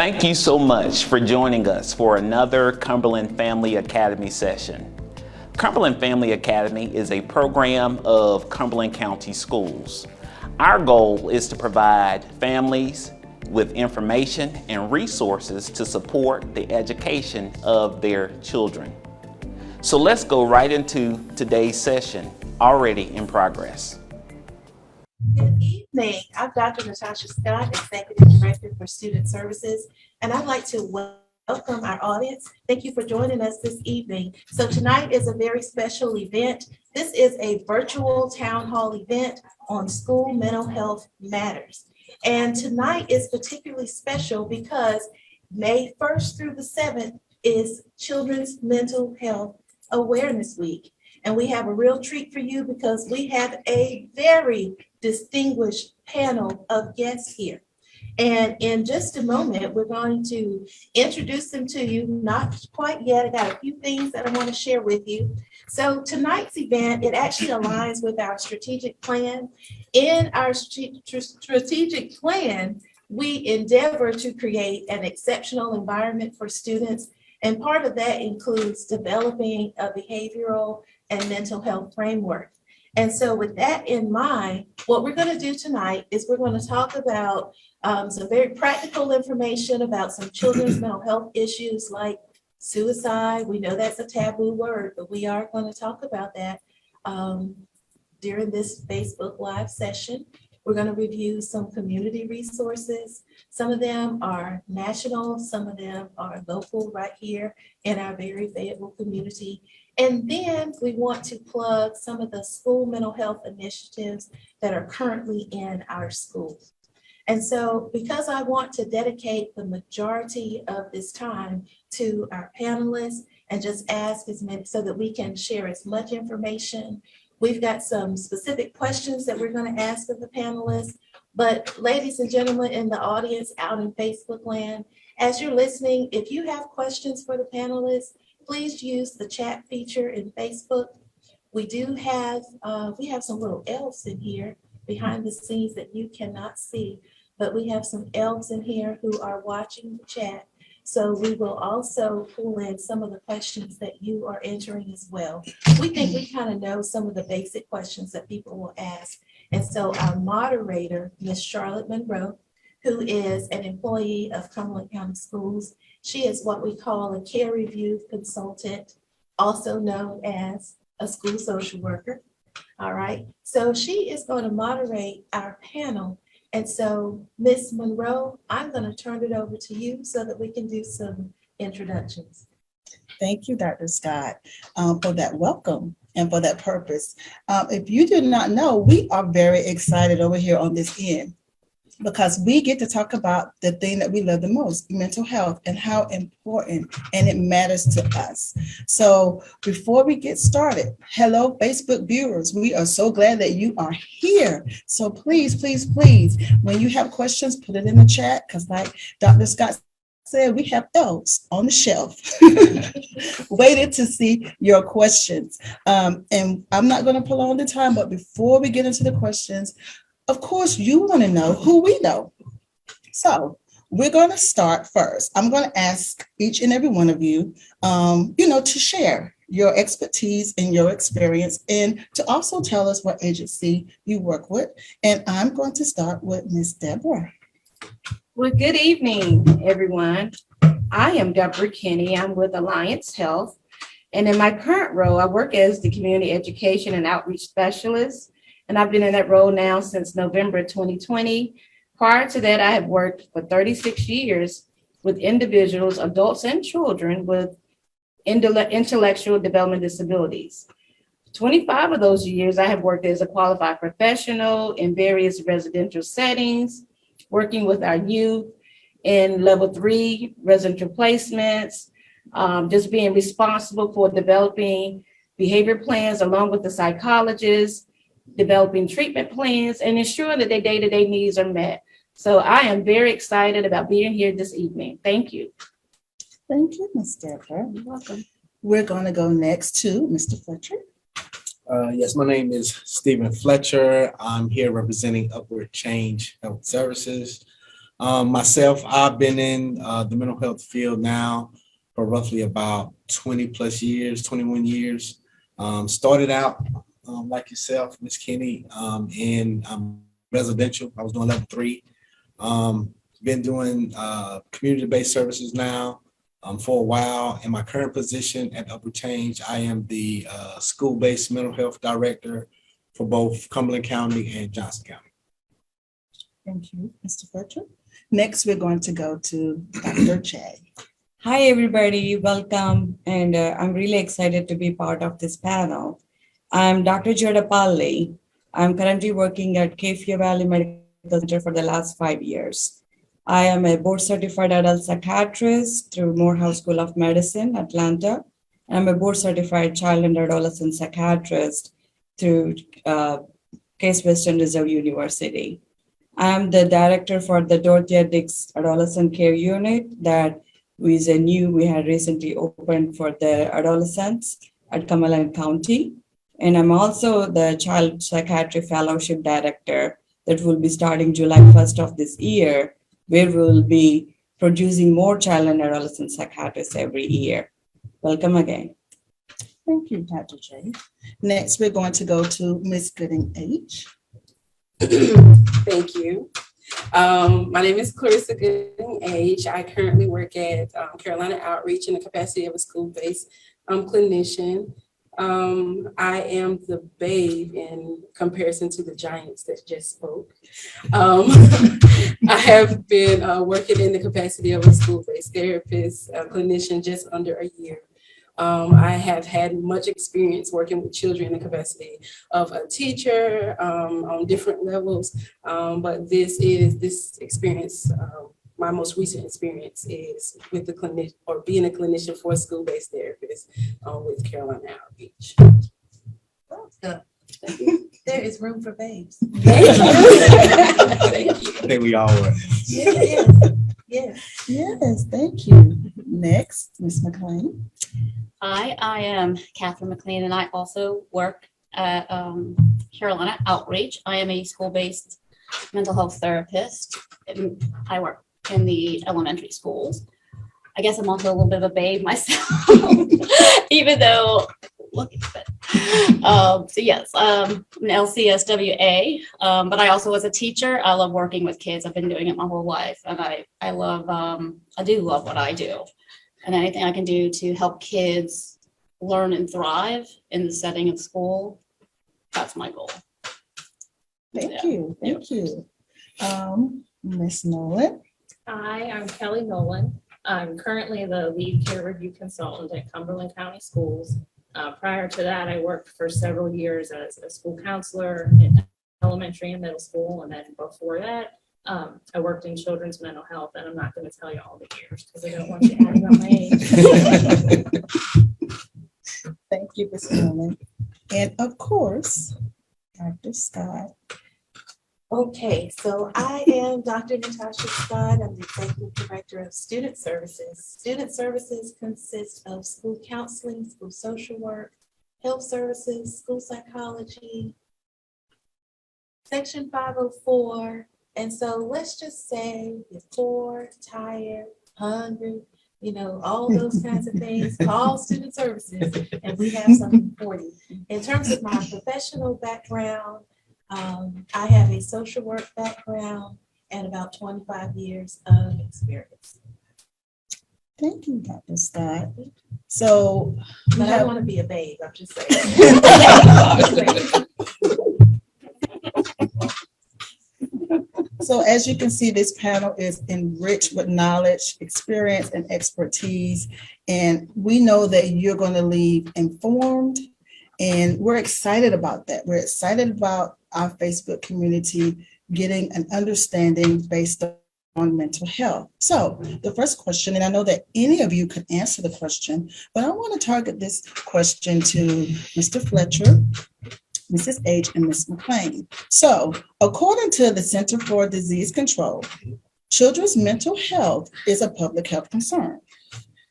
Thank you so much for joining us for another Cumberland Family Academy session. Cumberland Family Academy is a program of Cumberland County Schools. Our goal is to provide families with information and resources to support the education of their children. So let's go right into today's session, already in progress. Good evening. I'm Dr. Natasha Scott, Executive Director for Student Services, and I'd like to welcome our audience. Thank you for joining us this evening. So tonight is a very special event. This is a virtual town hall event on school mental health matters. And tonight is particularly special because May 1st through the 7th is Children's Mental Health Awareness Week. And we have a real treat for you because we have a very distinguished panel of guests here. And in just a moment, we're going to introduce them to you. Not quite yet. I got a few things that I want to share with you. So tonight's event, it actually aligns with our strategic plan. In our strategic plan, we endeavor to create an exceptional environment for students. And part of that includes developing a behavioral and mental health framework. And so with that in mind, what we're going to do tonight is we're going to talk about some very practical information about some children's mental health issues like suicide. We know that's a taboo word, but we are going to talk about that during this Facebook Live session. We're going to review some community resources. Some of them are national, some of them are local right here in our very Fayetteville community. And then we want to plug some of the school mental health initiatives that are currently in our schools. And so because I want to dedicate the majority of this time to our panelists and just ask as many so that we can share as much information, we've got some specific questions that we're going to ask of the panelists. But ladies and gentlemen in the audience out in Facebook land, as you're listening, if you have questions for the panelists, please use the chat feature in Facebook. We have some little elves in here behind the scenes that you cannot see, but we have some elves in here who are watching the chat. So we will also pull in some of the questions that you are entering as well. We think we kind of know some of the basic questions that people will ask. And so our moderator, Ms. Charlotte Monroe, who is an employee of Cumberland County Schools, she is what we call a care review consultant, also known as a school social worker. All right, so she is going to moderate our panel. And so, Ms. Monroe, I'm going to turn it over to you so that we can do some introductions. Thank you, Dr. Scott, for that welcome and for that purpose. If you did not know, we are very excited over here on this end because we get to talk about the thing that we love the most, mental health, and how important and it matters to us. So before we get started, hello, Facebook viewers. We are so glad that you are here. So please, please, please, when you have questions, put it in the chat because like Dr. Scott said, we have elves on the shelf waiting to see your questions. And I'm not going to prolong the time, but before we get into the questions, of course, you want to know who we know. So we're going to start first. I'm going to ask each and every one of you, to share your expertise and your experience and to also tell us what agency you work with. And I'm going to start with Ms. Deborah. Well, good evening, everyone. I am Deborah Kinney. I'm with Alliance Health. And in my current role, I work as the Community Education and Outreach Specialist. And I've been in that role now since November 2020. Prior to that, I have worked for 36 years with individuals, adults, and children with intellectual development disabilities. 25 of those years, I have worked as a qualified professional in various residential settings, working with our youth in level 3 residential placements, just being responsible for developing behavior plans along with the psychologists, developing treatment plans, and ensuring that their day-to-day needs are met. So I am very excited about being here this evening. Thank you. Thank you, Ms. Deborah. You're welcome. We're going to go next to Mr. Fletcher. Yes, my name is Stephen Fletcher. I'm here representing Upward Change Health Services. Myself, I've been in the mental health field now for roughly about 20 plus years, 21 years. Started out like yourself, Ms. Kenny, in residential. I was doing level 3. Been doing community-based services now for a while. In my current position at Upper Change, I am the school-based mental health director for both Cumberland County and Johnson County. Thank you, Mr. Fletcher. Next, we're going to go to Dr. J. Hi, everybody. Welcome. And I'm really excited to be part of this panel. I'm Dr. Joda Palli. I'm currently working at Kafia Valley Medical Center for the last 5 years. I am a board-certified adult psychiatrist through Morehouse School of Medicine, Atlanta. I'm a board-certified child and adolescent psychiatrist through Case Western Reserve University. I'm the director for the Dorothea Dix Adolescent Care Unit that we had recently opened for the adolescents at Cumberland County. And I'm also the Child Psychiatry Fellowship Director that will be starting July 1st of this year, where we'll be producing more child and adolescent psychiatrists every year. Welcome again. Thank you, Dr. J. Next, we're going to go to Ms. Gooding H. Thank you. My name is Clarissa Gooding Age. I currently work at Carolina Outreach in the capacity of a school-based clinician. I am the babe in comparison to the giants that just spoke. I have been working in the capacity of a school-based therapist, clinician, just under a year. I have had much experience working with children in the capacity of a teacher on different levels, but this experience, my most recent experience is with the clinic or being a clinician for a school-based therapist with Carolina Outreach. There is room for babes. Thank you. Thank you. I think we all were. Yes, thank you. Next, Ms. Mclean. Hi, I am Catherine Mclean, and I also work at Carolina Outreach. I am a school-based mental health therapist. I work in the elementary schools. I guess I'm also a little bit of a babe myself, even though, look at it. So yes, I'm an LCSWA, but I also was a teacher. I love working with kids. I've been doing it my whole life, and I do love what I do. And anything I can do to help kids learn and thrive in the setting of school, that's my goal. Thank you. Ms. Nolan. Hi, I'm Kelly Nolan. I'm currently the lead care review consultant at Cumberland County Schools. Prior to that, I worked for several years as a school counselor in elementary and middle school. And then before that, I worked in children's mental health, and I'm not going to tell you all the years because I don't want you adding up my age. Thank you, Ms. Nolan. And of course, Dr. Scott. Okay, so I am Dr. Natasha Scott. I'm the Executive Director of Student Services. Student Services consists of school counseling, school social work, health services, school psychology, Section 504. And so let's just say you're poor, tired, hungry, all those kinds of things, call Student Services and we have something for you. In terms of my professional background, I have a social work background and about 25 years of experience. Thank you, Dr. Scott. So, but I don't want to be a babe, I'm just saying. So as you can see, this panel is enriched with knowledge, experience, and expertise. And we know that you're going to leave informed, and we're excited about that. We're excited about our Facebook community getting an understanding based on mental health. So the first question, and I know that any of you could answer the question, but I want to target this question to Mr. Fletcher, Mrs. H, and Ms. Mclean. So according to the Center for Disease Control, children's mental health is a public health concern.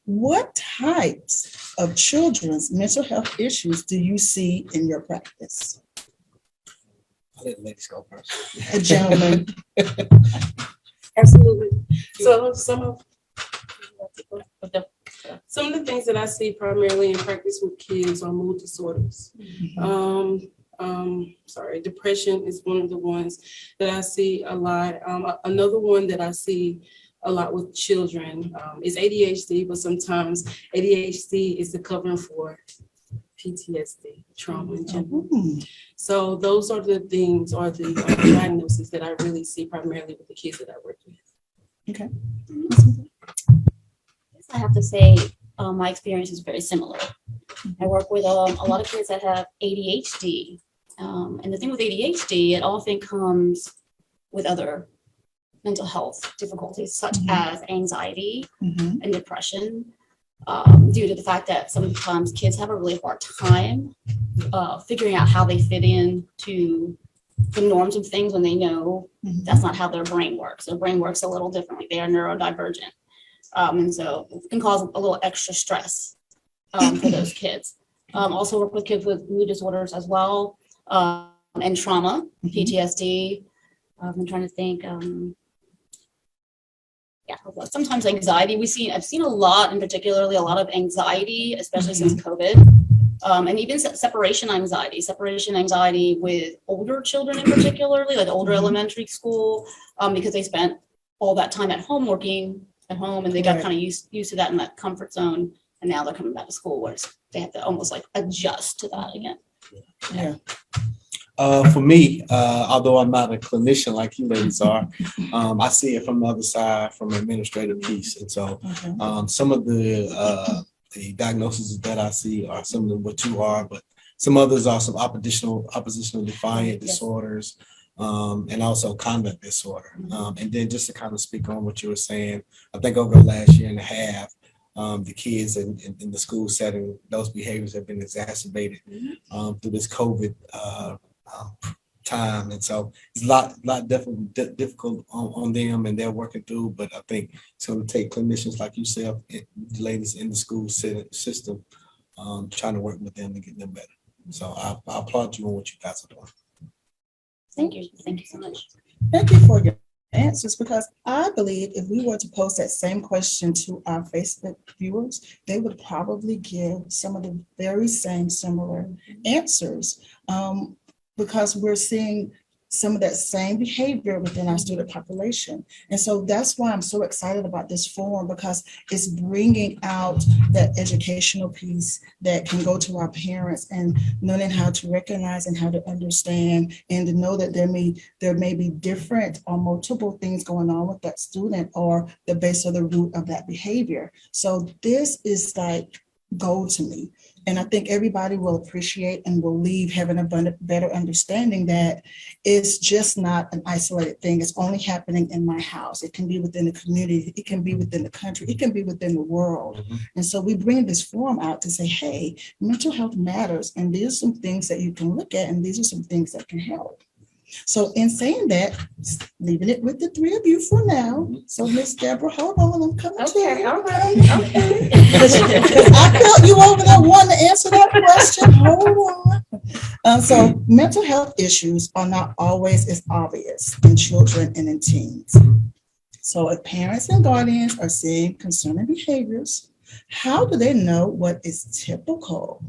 What types of children's mental health issues do you see in your practice? I'll let ladies go first. A gentleman. Absolutely. So some of the things that I see primarily in practice with kids are mood disorders. Depression is one of the ones that I see a lot. Another one that I see a lot with children is ADHD, but sometimes ADHD is the covering for PTSD, trauma in general. So those are the things or the diagnoses that I really see primarily with the kids that I work with. Okay. I have to say, my experience is very similar. I work with a lot of kids that have ADHD. And the thing with ADHD, it often comes with other mental health difficulties, such as anxiety and depression, due to the fact that sometimes kids have a really hard time figuring out how they fit into the norms of things when they know that's not how their brain works. Their brain works a little differently. They are neurodivergent. And so it can cause a little extra stress for those kids. Also work with kids with mood disorders as well, and trauma, PTSD. I'm trying to think. Sometimes anxiety. I've seen a lot, and particularly a lot of anxiety, especially since COVID, and even separation anxiety with older children, in particularly like older elementary school, because they spent all that time at home working at home, and they got kind of used to that in that comfort zone, and now they're coming back to school where they have to almost like adjust to that again. Yeah. For me, although I'm not a clinician like you ladies are, I see it from the other side, from an administrative piece. And so some of the diagnoses that I see are some of what you are, but some others are some oppositional defiant disorders, and also conduct disorder. And then just to kind of speak on what you were saying, I think over the last year and a half, the kids in the school setting, those behaviors have been exacerbated through this COVID time, and so it's a lot difficult on them, and they're working through. But I think it's going to take clinicians like yourself, the ladies in the school system, trying to work with them to get them better. So I applaud you on what you guys are doing. Thank you so much. Thank you for your answers, because I believe if we were to pose that same question to our Facebook viewers, they would probably give some of the very same similar answers. Because we're seeing some of that same behavior within our student population. And so that's why I'm so excited about this forum, because it's bringing out that educational piece that can go to our parents and learning how to recognize and how to understand, and to know that there may be different or multiple things going on with that student, or the base or the root of that behavior. So this is like gold to me. And I think everybody will appreciate and will leave having a better understanding that it's just not an isolated thing. It's only happening in my house. It can be within the community. It can be within the country. It can be within the world. And so we bring this forum out to say, hey, mental health matters. And these are some things that you can look at, and these are some things that can help. So in saying that, leaving it with the three of you for now. So Miss Deborah, hold on, I'm coming to you. All right. Okay. I felt you over there wanting to answer that question. Hold on. So mental health issues are not always as obvious in children and in teens. So if parents and guardians are seeing concerning behaviors, how do they know what is typical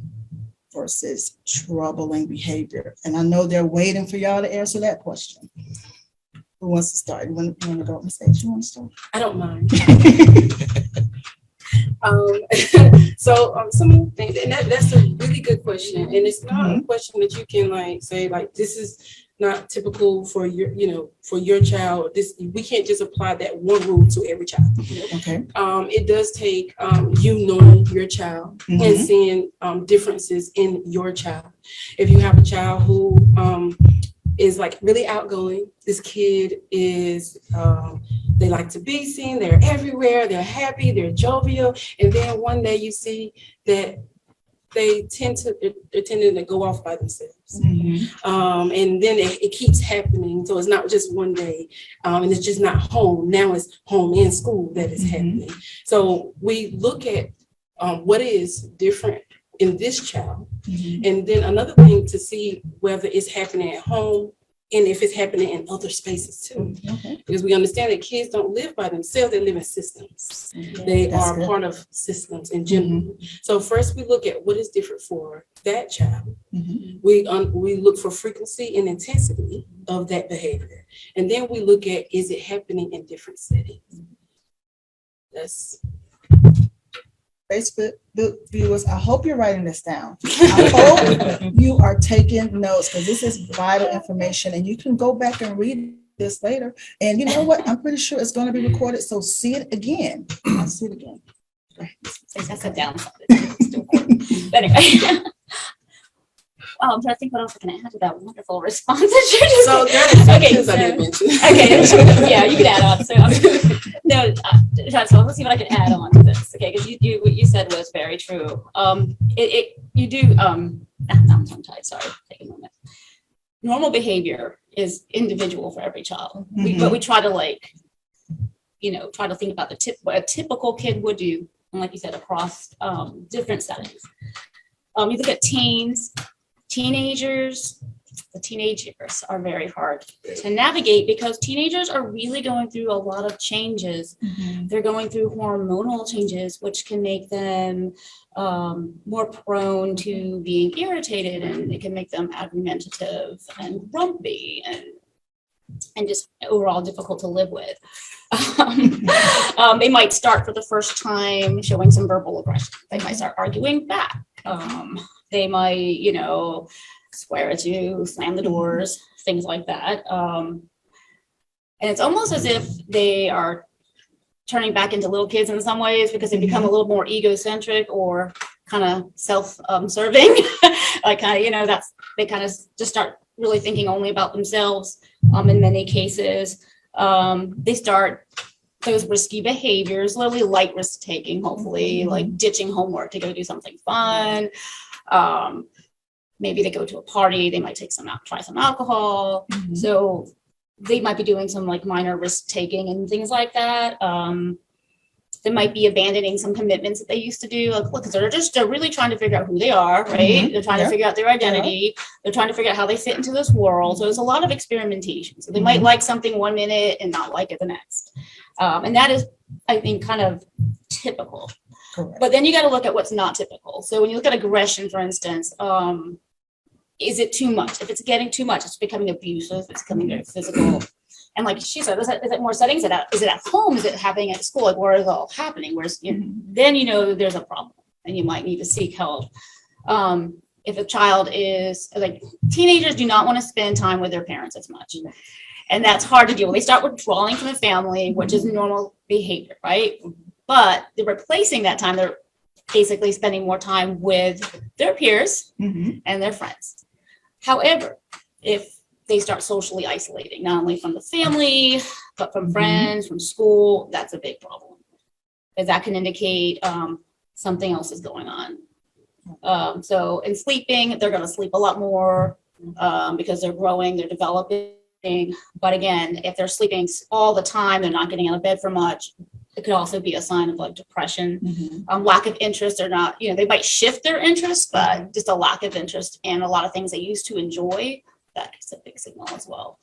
versus troubling behavior? And I know they're waiting for y'all to answer that question. Who wants to start? You want to go on stage? You want to start? I don't mind. Some of the things, and that's a really good question. And it's not a question that you can like say, like, this is not typical for your child. We can't just apply that one rule to every child. Okay. It does take knowing your child and seeing differences in your child. If you have a child who is like really outgoing, this kid is they like to be seen, they're everywhere, they're happy, they're jovial, and then one day you see that they're tending to go off by themselves. And then it keeps happening. So it's not just one day, and it's just not home. Now it's home and school that is happening. So we look at what is different in this child. And then another thing to see whether it's happening at home and if it's happening in other spaces too. Because we understand that kids don't live by themselves, they live in systems. They That's are good. part of systems in general. So first we look at what is different for that child. We look for frequency and intensity of that behavior. And then we look at, is it happening in different settings? That's Facebook viewers, I hope you're writing this down. I hope you are taking notes, because this is vital information, and you can go back and read this later. And you know what? I'm pretty sure it's going to be recorded, so see it again. I'll see it again. That's a downside. It's still important. But anyway. I'm trying to think what else I can add to that wonderful response that you just so there are okay, sections I didn't mention. okay, yeah, you can add on. So so let's see what I can add on to this. Okay, because what you said was very true. You do. I'm tongue-tied. Sorry, take a moment. Normal behavior is individual for every child, but we try to try to think about what a typical kid would do, and like you said, across different settings. You look at teenagers. The teenagers are very hard to navigate because teenagers are really going through a lot of changes. They're going through hormonal changes, which can make them more prone to being irritated, and it can make them argumentative and grumpy and just overall difficult to live with. They might start for the first time showing some verbal aggression. They might start arguing back. They might, swear at you, slam the doors, things like that. And it's almost as if they are turning back into little kids in some ways, because they become a little more egocentric or kind of self-serving. They kind of just start really thinking only about themselves. In many cases, they start those risky behaviors, literally light risk taking, hopefully, like ditching homework to go do something fun. Maybe they go to a party, they might try some alcohol. So they might be doing some minor risk taking and things like that. They might be abandoning some commitments that they used to do. Because they're really trying to figure out who they are, right? They're trying to figure out their identity. They're trying to figure out how they fit into this world. So there's a lot of experimentation. So they might like something one minute and not like it the next. And that is, I think, kind of typical. Correct. But then you got to look at what's not typical. So when you look at aggression, for instance, is it too much? If it's getting too much, it's becoming abusive, it's becoming very physical. And like she said, is it more settings? Is it at home? Is it happening at school? Where is it all happening? Then there's a problem and you might need to seek help. If a child is teenagers do not want to spend time with their parents as much. And that's hard to deal with. They start withdrawing from the family, which is normal behavior, right? But they're replacing that time. They're basically spending more time with their peers and their friends. However, if they start socially isolating, not only from the family, but from friends, from school, that's a big problem. Because that can indicate something else is going on. So in sleeping, they're going to sleep a lot more because they're growing, they're developing. But again, if they're sleeping all the time, they're not getting out of bed for much. It could also be a sign of depression, lack of interest or not, they might shift their interest, but just a lack of interest in a lot of things they used to enjoy. That's a big signal as well.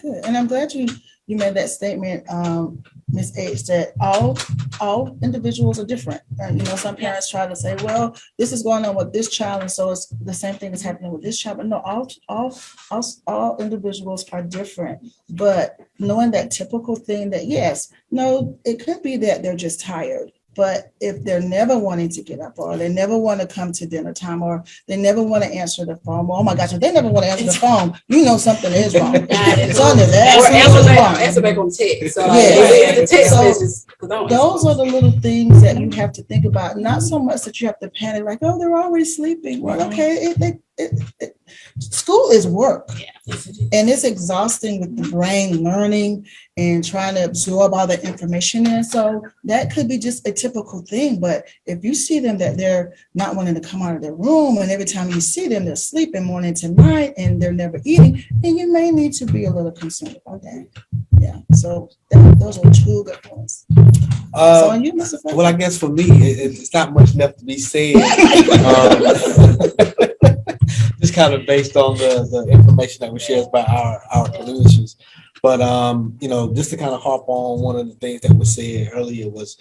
Good. And I'm glad you made that statement, Ms. H, that all individuals are different. And, some parents try to say, well, this is going on with this child, and so it's the same thing that's happening with this child. But no, all individuals are different. But knowing that typical thing that, yes, no, it could be that they're just tired. But if they're never wanting to get up, or they never want to come to dinner time, or they never want to answer the phone, oh my gosh, if they never want to answer the phone, something is wrong. Answer back on text. So the text messages. Those are the little things that you have to think about. Not so much that you have to panic, like, oh, they're already sleeping. Well, okay, school is work. And it's exhausting with the brain learning and trying to absorb all the information in. So that could be just a typical thing. But if you see them that they're not wanting to come out of their room, and every time you see them, they're sleeping morning to night and they're never eating, then you may need to be a little concerned about that. Yeah. So those are two good points. So on you, Mr. Fletcher. Well, I guess for me, it's not much left to be said. Just kind of based on the information that was shared by our clinicians. But you know, just to kind of harp on one of the things that was said earlier was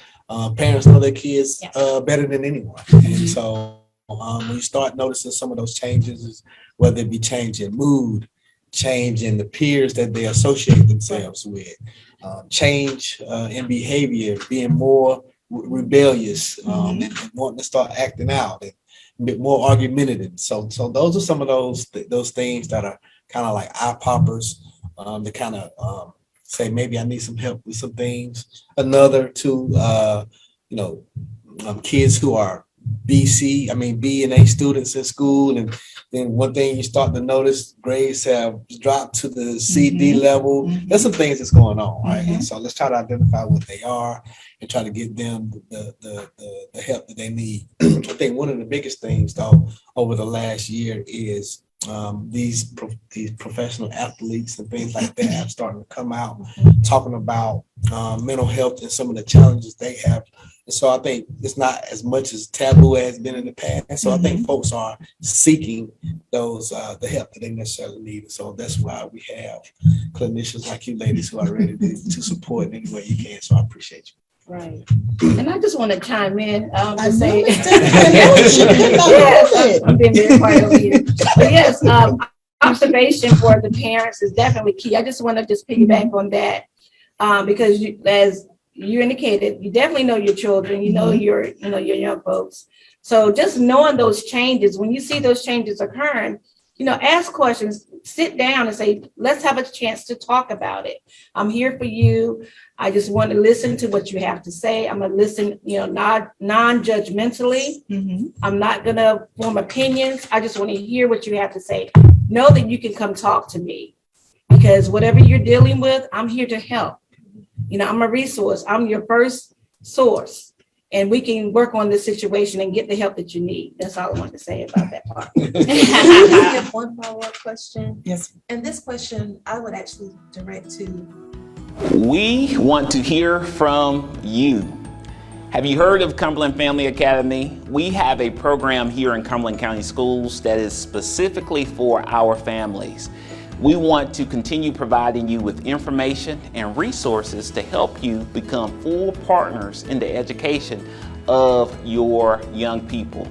parents know their kids better than anyone. And so when you start noticing some of those changes, whether it be change in mood, change in the peers that they associate themselves with, change in behavior, being more rebellious, and wanting to start acting out and a bit more argumentative. So those are some of those things that are kind of like eye poppers, to kind of say maybe I need some help with some things. Another to kids who are B and A students in school, and then one thing you start to notice, grades have dropped to the CD level. There's some things that's going on, right? And so let's try to identify what they are and try to get them the help that they need. I think one of the biggest things though over the last year is these professional athletes and things like that are starting to come out talking about mental health and some of the challenges they have. And so I think it's not as much as taboo as been in the past. And so I think folks are seeking those the help that they necessarily need. And so that's why we have clinicians like you ladies who are ready to support in any way you can. So I appreciate you. Right. And I just want to chime in to say, Yes, I'm being very quiet over here. But yes, observation for the parents is definitely key. I just want to just piggyback on that because as you indicated, you definitely know your children, you know your young folks. So just knowing those changes, when you see those changes occurring, ask questions, sit down and say, let's have a chance to talk about it. I'm here for you. I just want to listen to what you have to say. I'm going to listen, not non-judgmentally. I'm not going to form opinions. I just want to hear what you have to say. Know that you can come talk to me because whatever you're dealing with, I'm here to help. I'm a resource. I'm your first source. And we can work on this situation and get the help that you need. That's all I want to say about that part. I have one follow-up question. yes. And this question I would actually direct to. We want to hear from you. Have you heard of Cumberland Family Academy? We have a program here in Cumberland County Schools that is specifically for our families. We want to continue providing you with information and resources to help you become full partners in the education of your young people.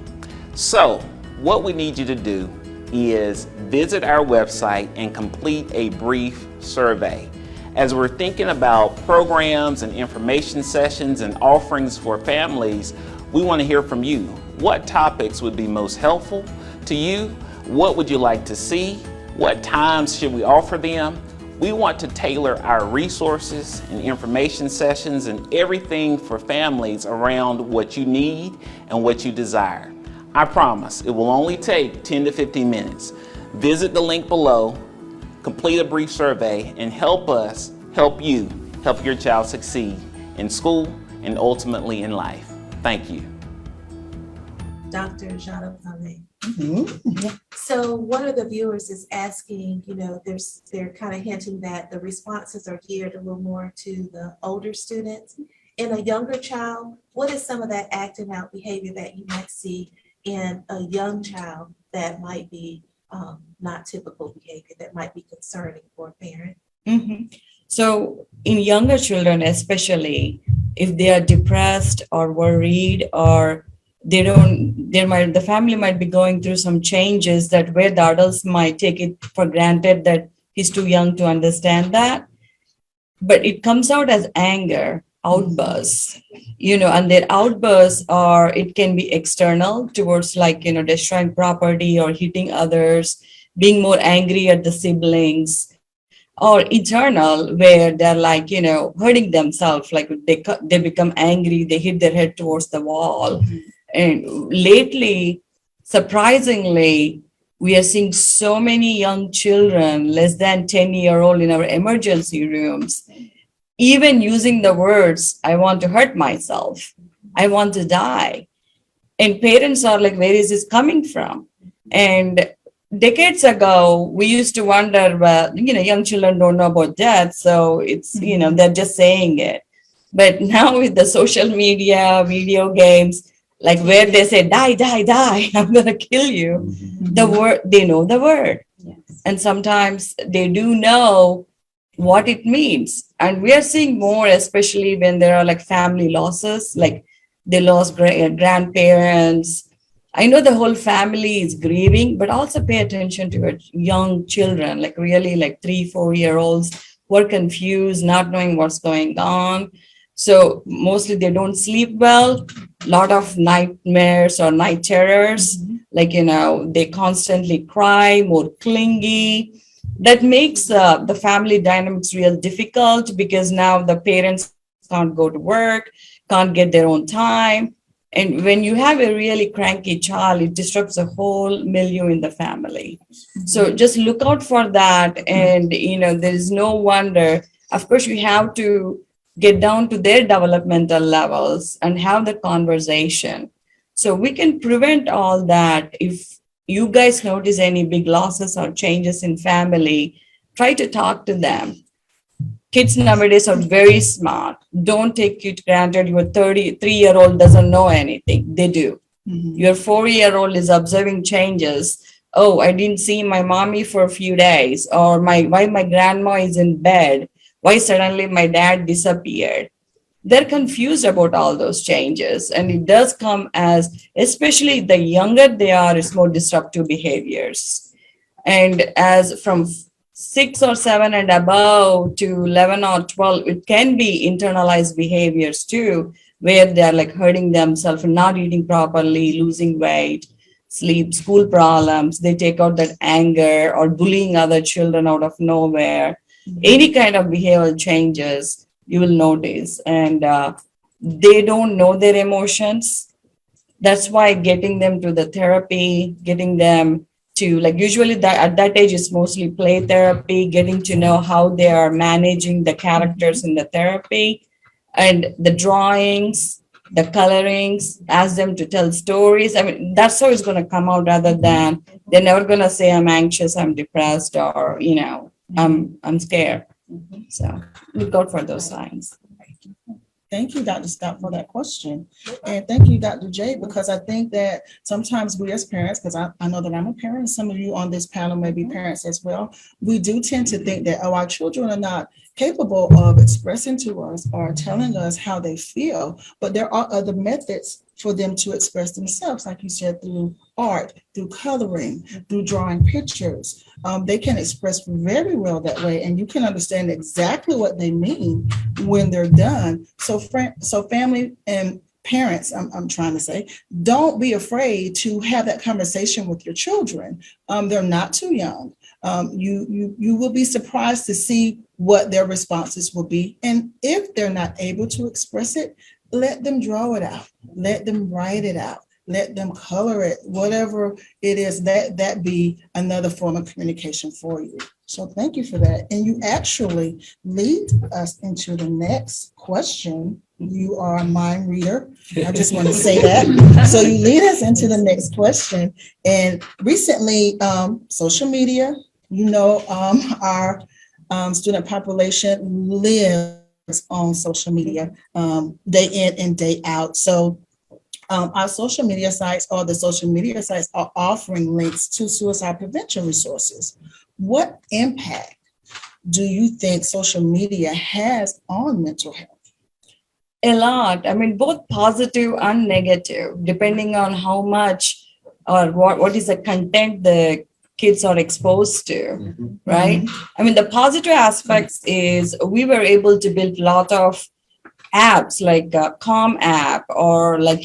So, what we need you to do is visit our website and complete a brief survey. As we're thinking about programs and information sessions and offerings for families, we want to hear from you. What topics would be most helpful to you? What would you like to see? What times should we offer them? We want to tailor our resources and information sessions and everything for families around what you need and what you desire. I promise it will only take 10 to 15 minutes. Visit the link below, complete a brief survey, and help us help you help your child succeed in school and ultimately in life. Thank you. Dr. Jada Pale. So one of the viewers is asking, they're kind of hinting that the responses are geared a little more to the older students. In a younger child, what is some of that acting out behavior that you might see in a young child that might be not typical behavior, that might be concerning for a parent? So in younger children, especially if they are depressed or worried or the family might be going through some changes that where the adults might take it for granted that he's too young to understand that. But it comes out as anger, outbursts, and their outbursts it can be external towards destroying property or hitting others, being more angry at the siblings, or internal where they're hurting themselves, they become angry, they hit their head towards the wall. And lately, surprisingly, we are seeing so many young children, less than 10-year-old in our emergency rooms, even using the words, I want to hurt myself, I want to die. And parents are like, where is this coming from? And decades ago, we used to wonder, young children don't know about death, so it's, they're just saying it. But now with the social media, video games, Like where they say, die, die, die, I'm gonna kill you. The word, they know the word. Yes. And sometimes they do know what it means. And we are seeing more, especially when there are like family losses, like they lost grandparents. I know the whole family is grieving, but also pay attention to it. Young children, like really like 3-4 year olds who are confused, not knowing what's going on. So mostly they don't sleep well, lot of nightmares or night terrors, like, they constantly cry, more clingy. That makes the family dynamics real difficult because now the parents can't go to work, can't get their own time. And when you have a really cranky child, it disrupts the whole milieu in the family. So just look out for that. And, there is no wonder. Of course, you have to get down to their developmental levels and have the conversation. So we can prevent all that. If you guys notice any big losses or changes in family, try to talk to them. Kids nowadays are very smart. Don't take it granted your 33-year-old doesn't know anything. They do. Your 4-year-old is observing changes. Oh, I didn't see my mommy for a few days, or why my grandma is in bed. Why suddenly my dad disappeared? They're confused about all those changes. And it does come as, especially the younger they are, it's more disruptive behaviors. And as from 6 or 7 and above to 11 or 12, it can be internalized behaviors too, where they're like hurting themselves, not eating properly, losing weight, sleep, school problems. They take out that anger or bullying other children out of nowhere. Any kind of behavioral changes you will notice, and they don't know their emotions. That's why getting them to the therapy, getting them to, like, usually at that age it's mostly play therapy, getting to know how they are managing the characters in the therapy, and the drawings, the colorings, ask them to tell stories. I mean, that's how it's going to come out, rather than they're never going to say I'm anxious, I'm depressed, or I'm scared. So look out for those signs. Thank you, Dr. Scott, for that question. And thank you, Dr. J, because I think that sometimes we as parents, because I know that I'm a parent, and some of you on this panel may be parents as well, we do tend to think that, our children are not capable of expressing to us or telling us how they feel, but there are other methods for them to express themselves, like you said, through art, through coloring, through drawing pictures. They can express very well that way, and you can understand exactly what they mean when they're done. So family and parents, I'm trying to say, don't be afraid to have that conversation with your children. They're not too young. You will be surprised to see what their responses will be. And if they're not able to express it, let them draw it out. Let them write it out. Let them color it, whatever it is, that be another form of communication for you. So thank you for that. And you actually lead us into the next question. You are a mind reader. I just want to say that. So you lead us into the next question. And recently, social media, our student population lives on social media day in and day out. So our social media sites, or the social media sites, are offering links to suicide prevention resources. What impact do you think social media has on mental health? A lot. I mean, both positive and negative, depending on how much or what is the content the kids are exposed to, right? I mean, the positive aspects is we were able to build a lot of apps like Calm app, or like,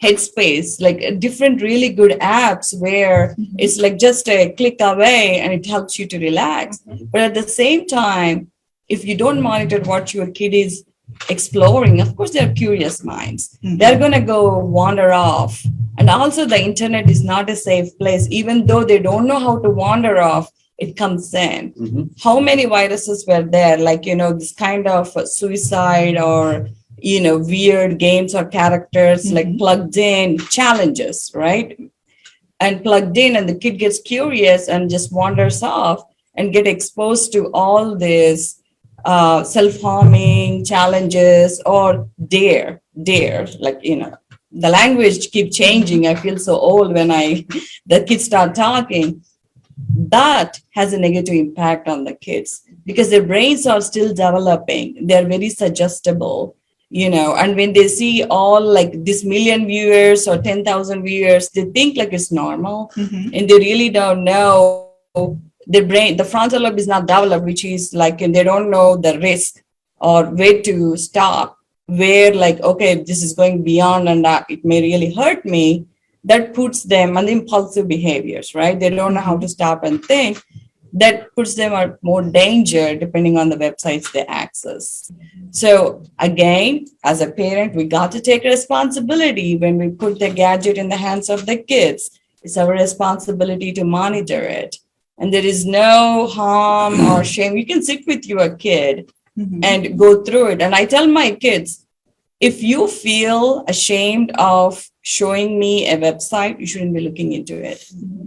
Headspace, like different really good apps where it's like just a click away and it helps you to relax. But at the same time, if you don't monitor what your kid is exploring, of course, they're curious minds. They're going to go wander off. And also the internet is not a safe place. Even though they don't know how to wander off, it comes in. How many viruses were there? Like, this kind of suicide or, weird games or characters, like plugged in challenges, right? And plugged in, and the kid gets curious and just wanders off and get exposed to all this self-harming challenges or dares, like, the language keep changing. I feel so old when the kids start talking. That has a negative impact on the kids because their brains are still developing. They're very suggestible, and when they see all like this million viewers or 10,000 viewers, they think like it's normal, and they really don't know their brain. The frontal lobe is not developed, which is like, and they don't know the risk or where to stop, where like, okay, this is going beyond and it may really hurt me. That puts them on impulsive behaviors, right? They don't know how to stop and think. That puts them at more danger depending on the websites they access. So again, as a parent, we got to take responsibility when we put the gadget in the hands of the kids. It's our responsibility to monitor it. And there is no harm or shame. You can sit with your kid and go through it. And I tell my kids, if you feel ashamed of showing me a website, you shouldn't be looking into it.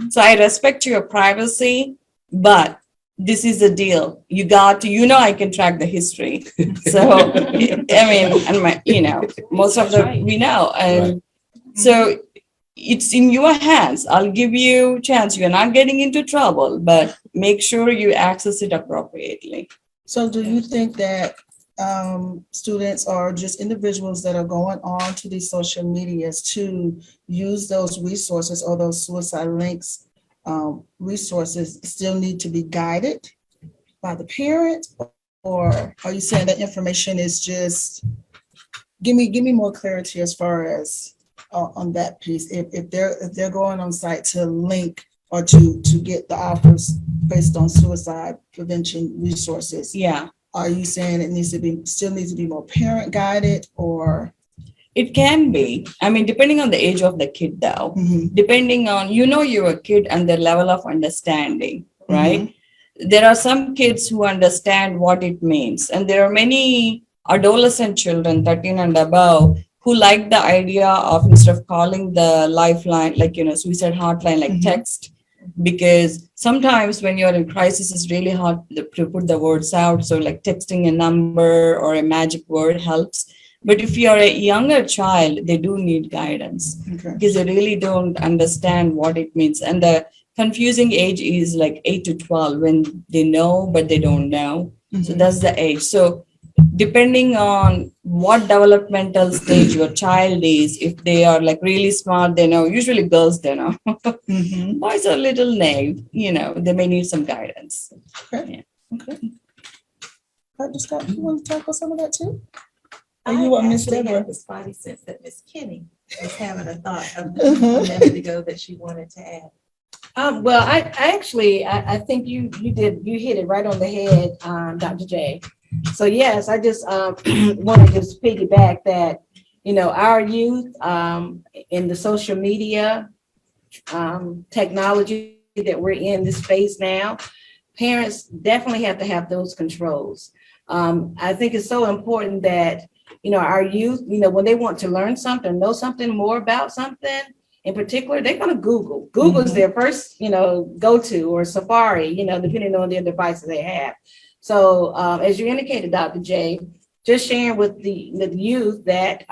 So I respect your privacy, but this is the deal. You got to, I can track the history. So, most of we know. And so it's in your hands. I'll give you a chance. You're not getting into trouble, but make sure you access it appropriately. So do you think that students or just individuals that are going on to these social medias to use those resources or those suicide links resources still need to be guided by the parent? Or are you saying that information is just, give me more clarity as far as on that piece, if they're going on site to link or to get the offers based on suicide prevention resources. Yeah. Are you saying it still needs to be more parent guided, or? It can be. I mean, depending on the age of the kid, though, depending on, your kid and their level of understanding, right? There are some kids who understand what it means. And there are many adolescent children, 13 and above, who like the idea of, instead of calling the lifeline, like, suicide hotline, like text, because sometimes when you're in crisis, it's really hard to put the words out. So like texting a number or a magic word helps. But if you're a younger child, they do need guidance because they really don't understand what it means. And the confusing age is like 8 to 12 when they know, but they don't know. So that's the age. So depending on what developmental stage your child is, if they are like really smart, they know. Usually girls, they know. Boys are a little naive, they may need some guidance. Okay. Dr. Scott, you want to talk about some of that too? Or you want Miss Deborah? I had the spotty sense that Miss Kenny was having a thought a minute ago that she wanted to add. Well, I think you hit it right on the head, Dr. J. So yes, I just want to just piggyback that, our youth in the social media technology that we're in this space now, parents definitely have to have those controls. I think it's so important that, our youth, when they want to learn something, know something more about something in particular, they're going to Google. Google's their first, go-to, or Safari, depending on their devices they have. So as you indicated, Dr. J, just sharing with the youth that,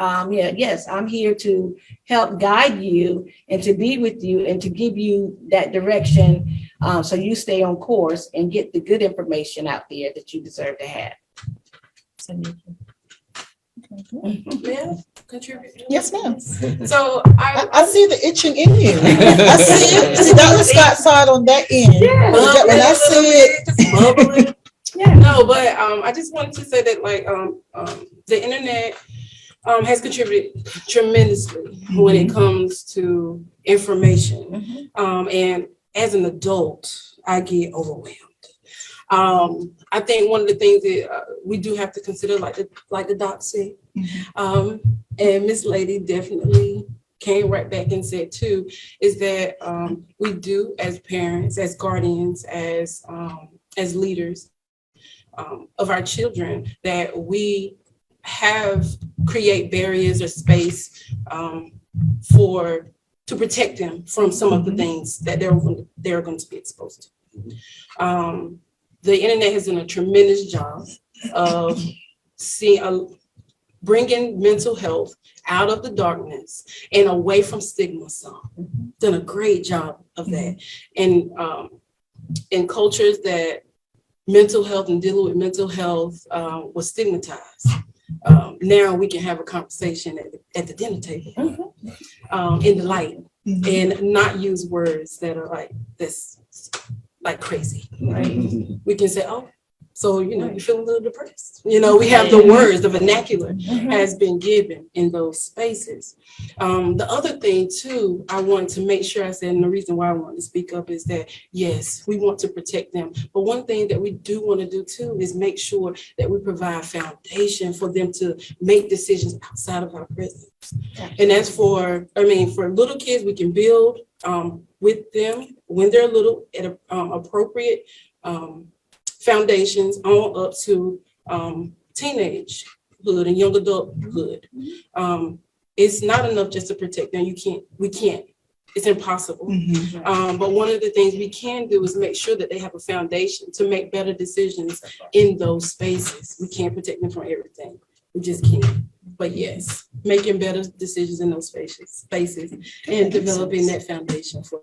yes, I'm here to help guide you and to be with you and to give you that direction so you stay on course and get the good information out there that you deserve to have. Yes, ma'am. So I see the itching in you. I see it. See, Dr. Scott saw it on that end. Yeah. And I see it. No, but I just wanted to say that the internet has contributed tremendously when it comes to information. And as an adult, I get overwhelmed. I think one of the things that we do have to consider, like the doc said, and Miss Lady definitely came right back and said too, is that we do, as parents, as guardians, as leaders of our children, that we create barriers or space to protect them from some of the things that they're going to be exposed to. The internet has done a tremendous job of bringing mental health out of the darkness and away from stigma. Some done a great job of that. And in cultures that mental health and dealing with mental health was stigmatized, now we can have a conversation at the dinner table in the light and not use words that are like this, like crazy, right? We can say, oh, so, you know, you feel a little depressed. You know, we have the words, the vernacular has been given in those spaces. The other thing too, I want to make sure I said, and the reason why I want to speak up is that, yes, we want to protect them. But one thing that we do want to do too is make sure that we provide foundation for them to make decisions outside of our presence. And that's for little kids, we can build with them when they're little at appropriate foundations on up to teenagehood and young adulthood. It's not enough just to protect them. We can't. It's impossible. But one of the things we can do is make sure that they have a foundation to make better decisions in those spaces. We can't protect them from everything. We just can't. But yes, making better decisions in those spaces and developing that foundation for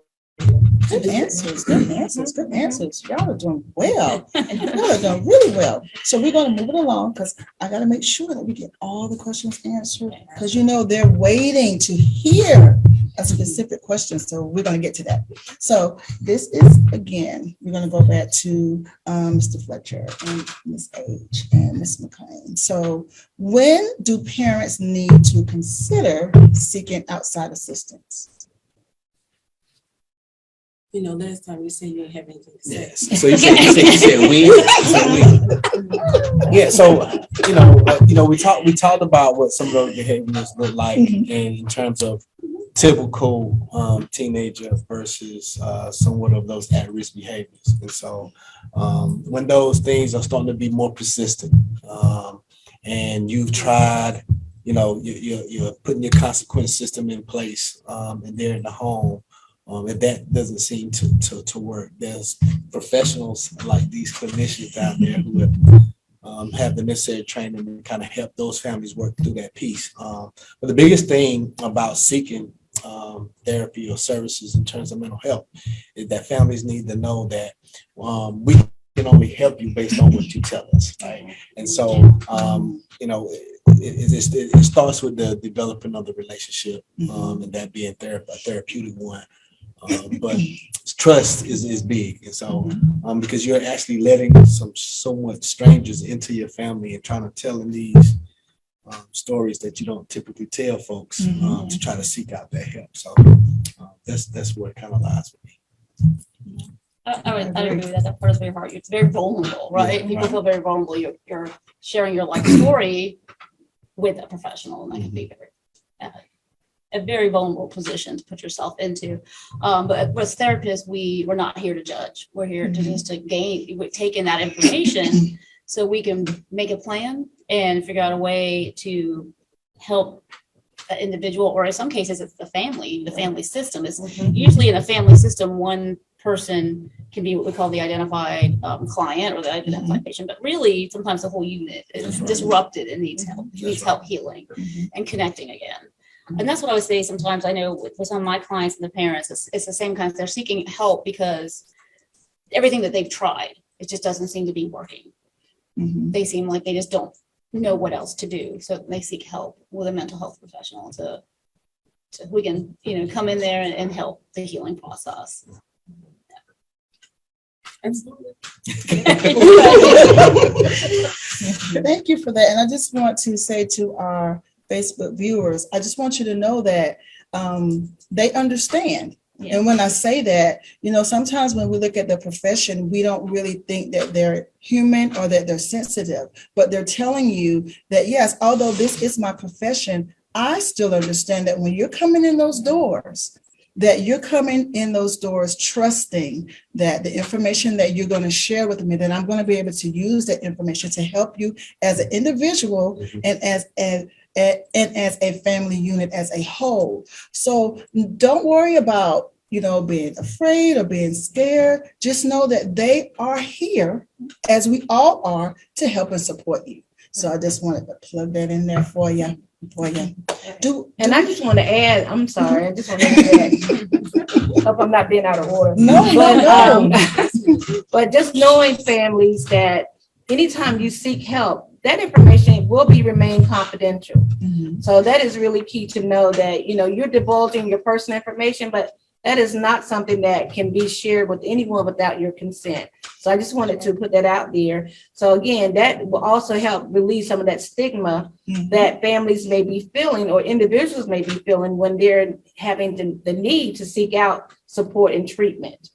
Good answers, good answers, good answers. Y'all are doing well. Y'all are doing really well. So we're going to move it along because I got to make sure that we get all the questions answered because, you know, they're waiting to hear a specific question. So we're going to get to that. So this is, again, we're going to go back to Mr. Fletcher and Ms. H and Ms. Mclean. So when do parents need to consider seeking outside assistance? You know, last time you said you didn't have anything to say. Yes. So you said we. Yeah. So we talked about what some of those behaviors look like, and in terms of typical teenager versus somewhat of those at-risk behaviors. And so when those things are starting to be more persistent, and you've tried, you know, you're putting your consequence system in place, and they're in the home. If that doesn't seem to work, there's professionals like these clinicians out there who have the necessary training to kind of help those families work through that piece. But the biggest thing about seeking therapy or services in terms of mental health is that families need to know that we can only help you based on what you tell us, right? And so, you know, it starts with the developing of the relationship, and that being a therapeutic one. But trust is big. And so because you're actually letting some somewhat strangers into your family and trying to tell them these stories that you don't typically tell folks to try to seek out that help. So that's where it kind of lies with me. I agree with that. That part is very hard. It's very vulnerable, right? Yeah, People feel very vulnerable. You're sharing your life story with a professional, and that can be a very vulnerable position to put yourself into. But as therapists, we're not here to judge. We're here to just to gain, we're taking that information so we can make a plan and figure out a way to help an individual, or in some cases, it's the family system. Is usually in a family system, one person can be what we call the identified client or the identified patient, but really sometimes the whole unit is disrupted and needs help healing and connecting again. And that's what I would say sometimes. I know with some of my clients and the parents, it's the same kind of, they're seeking help because everything that they've tried, it just doesn't seem to be working. They seem like they just don't know what else to do. So they seek help with a mental health professional so we can, come in there and help the healing process. Absolutely. Thank you for that. And I just want to say to our Facebook viewers, I just want you to know that they understand. Yeah. And when I say that, sometimes when we look at the profession, we don't really think that they're human or that they're sensitive, but they're telling you that, yes, although this is my profession, I still understand that when you're coming in those doors, that you're coming in those doors trusting that the information that you're going to share with me, that I'm going to be able to use that information to help you as an individual and as a family unit as a whole. So don't worry about, being afraid or being scared. Just know that they are here, as we all are, to help and support you. So I just wanted to plug that in there for you. And I just want to add, I'm sorry, I just want to add, hope I'm not being out of order. No. But just knowing families that anytime you seek help, that information will be remain confidential. Mhm. So that is really key to know that, you're divulging your personal information, but that is not something that can be shared with anyone without your consent. So I just wanted to put that out there. So again, that will also help relieve some of that stigma Mhm. that families may be feeling or individuals may be feeling when they're having the need to seek out support and treatment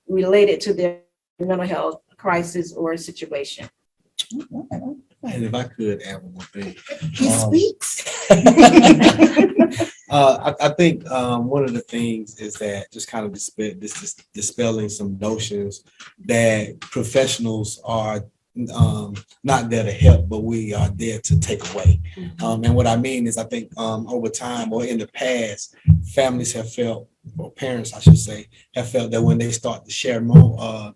related to their mental health crisis or situation. And if I could add one more thing. He speaks. I think one of the things is that just kind of dispelling some notions that professionals are not there to help, but we are there to take away. And what I mean is I think over time or in the past, families have felt, or parents, I should say, have felt that when they start to share more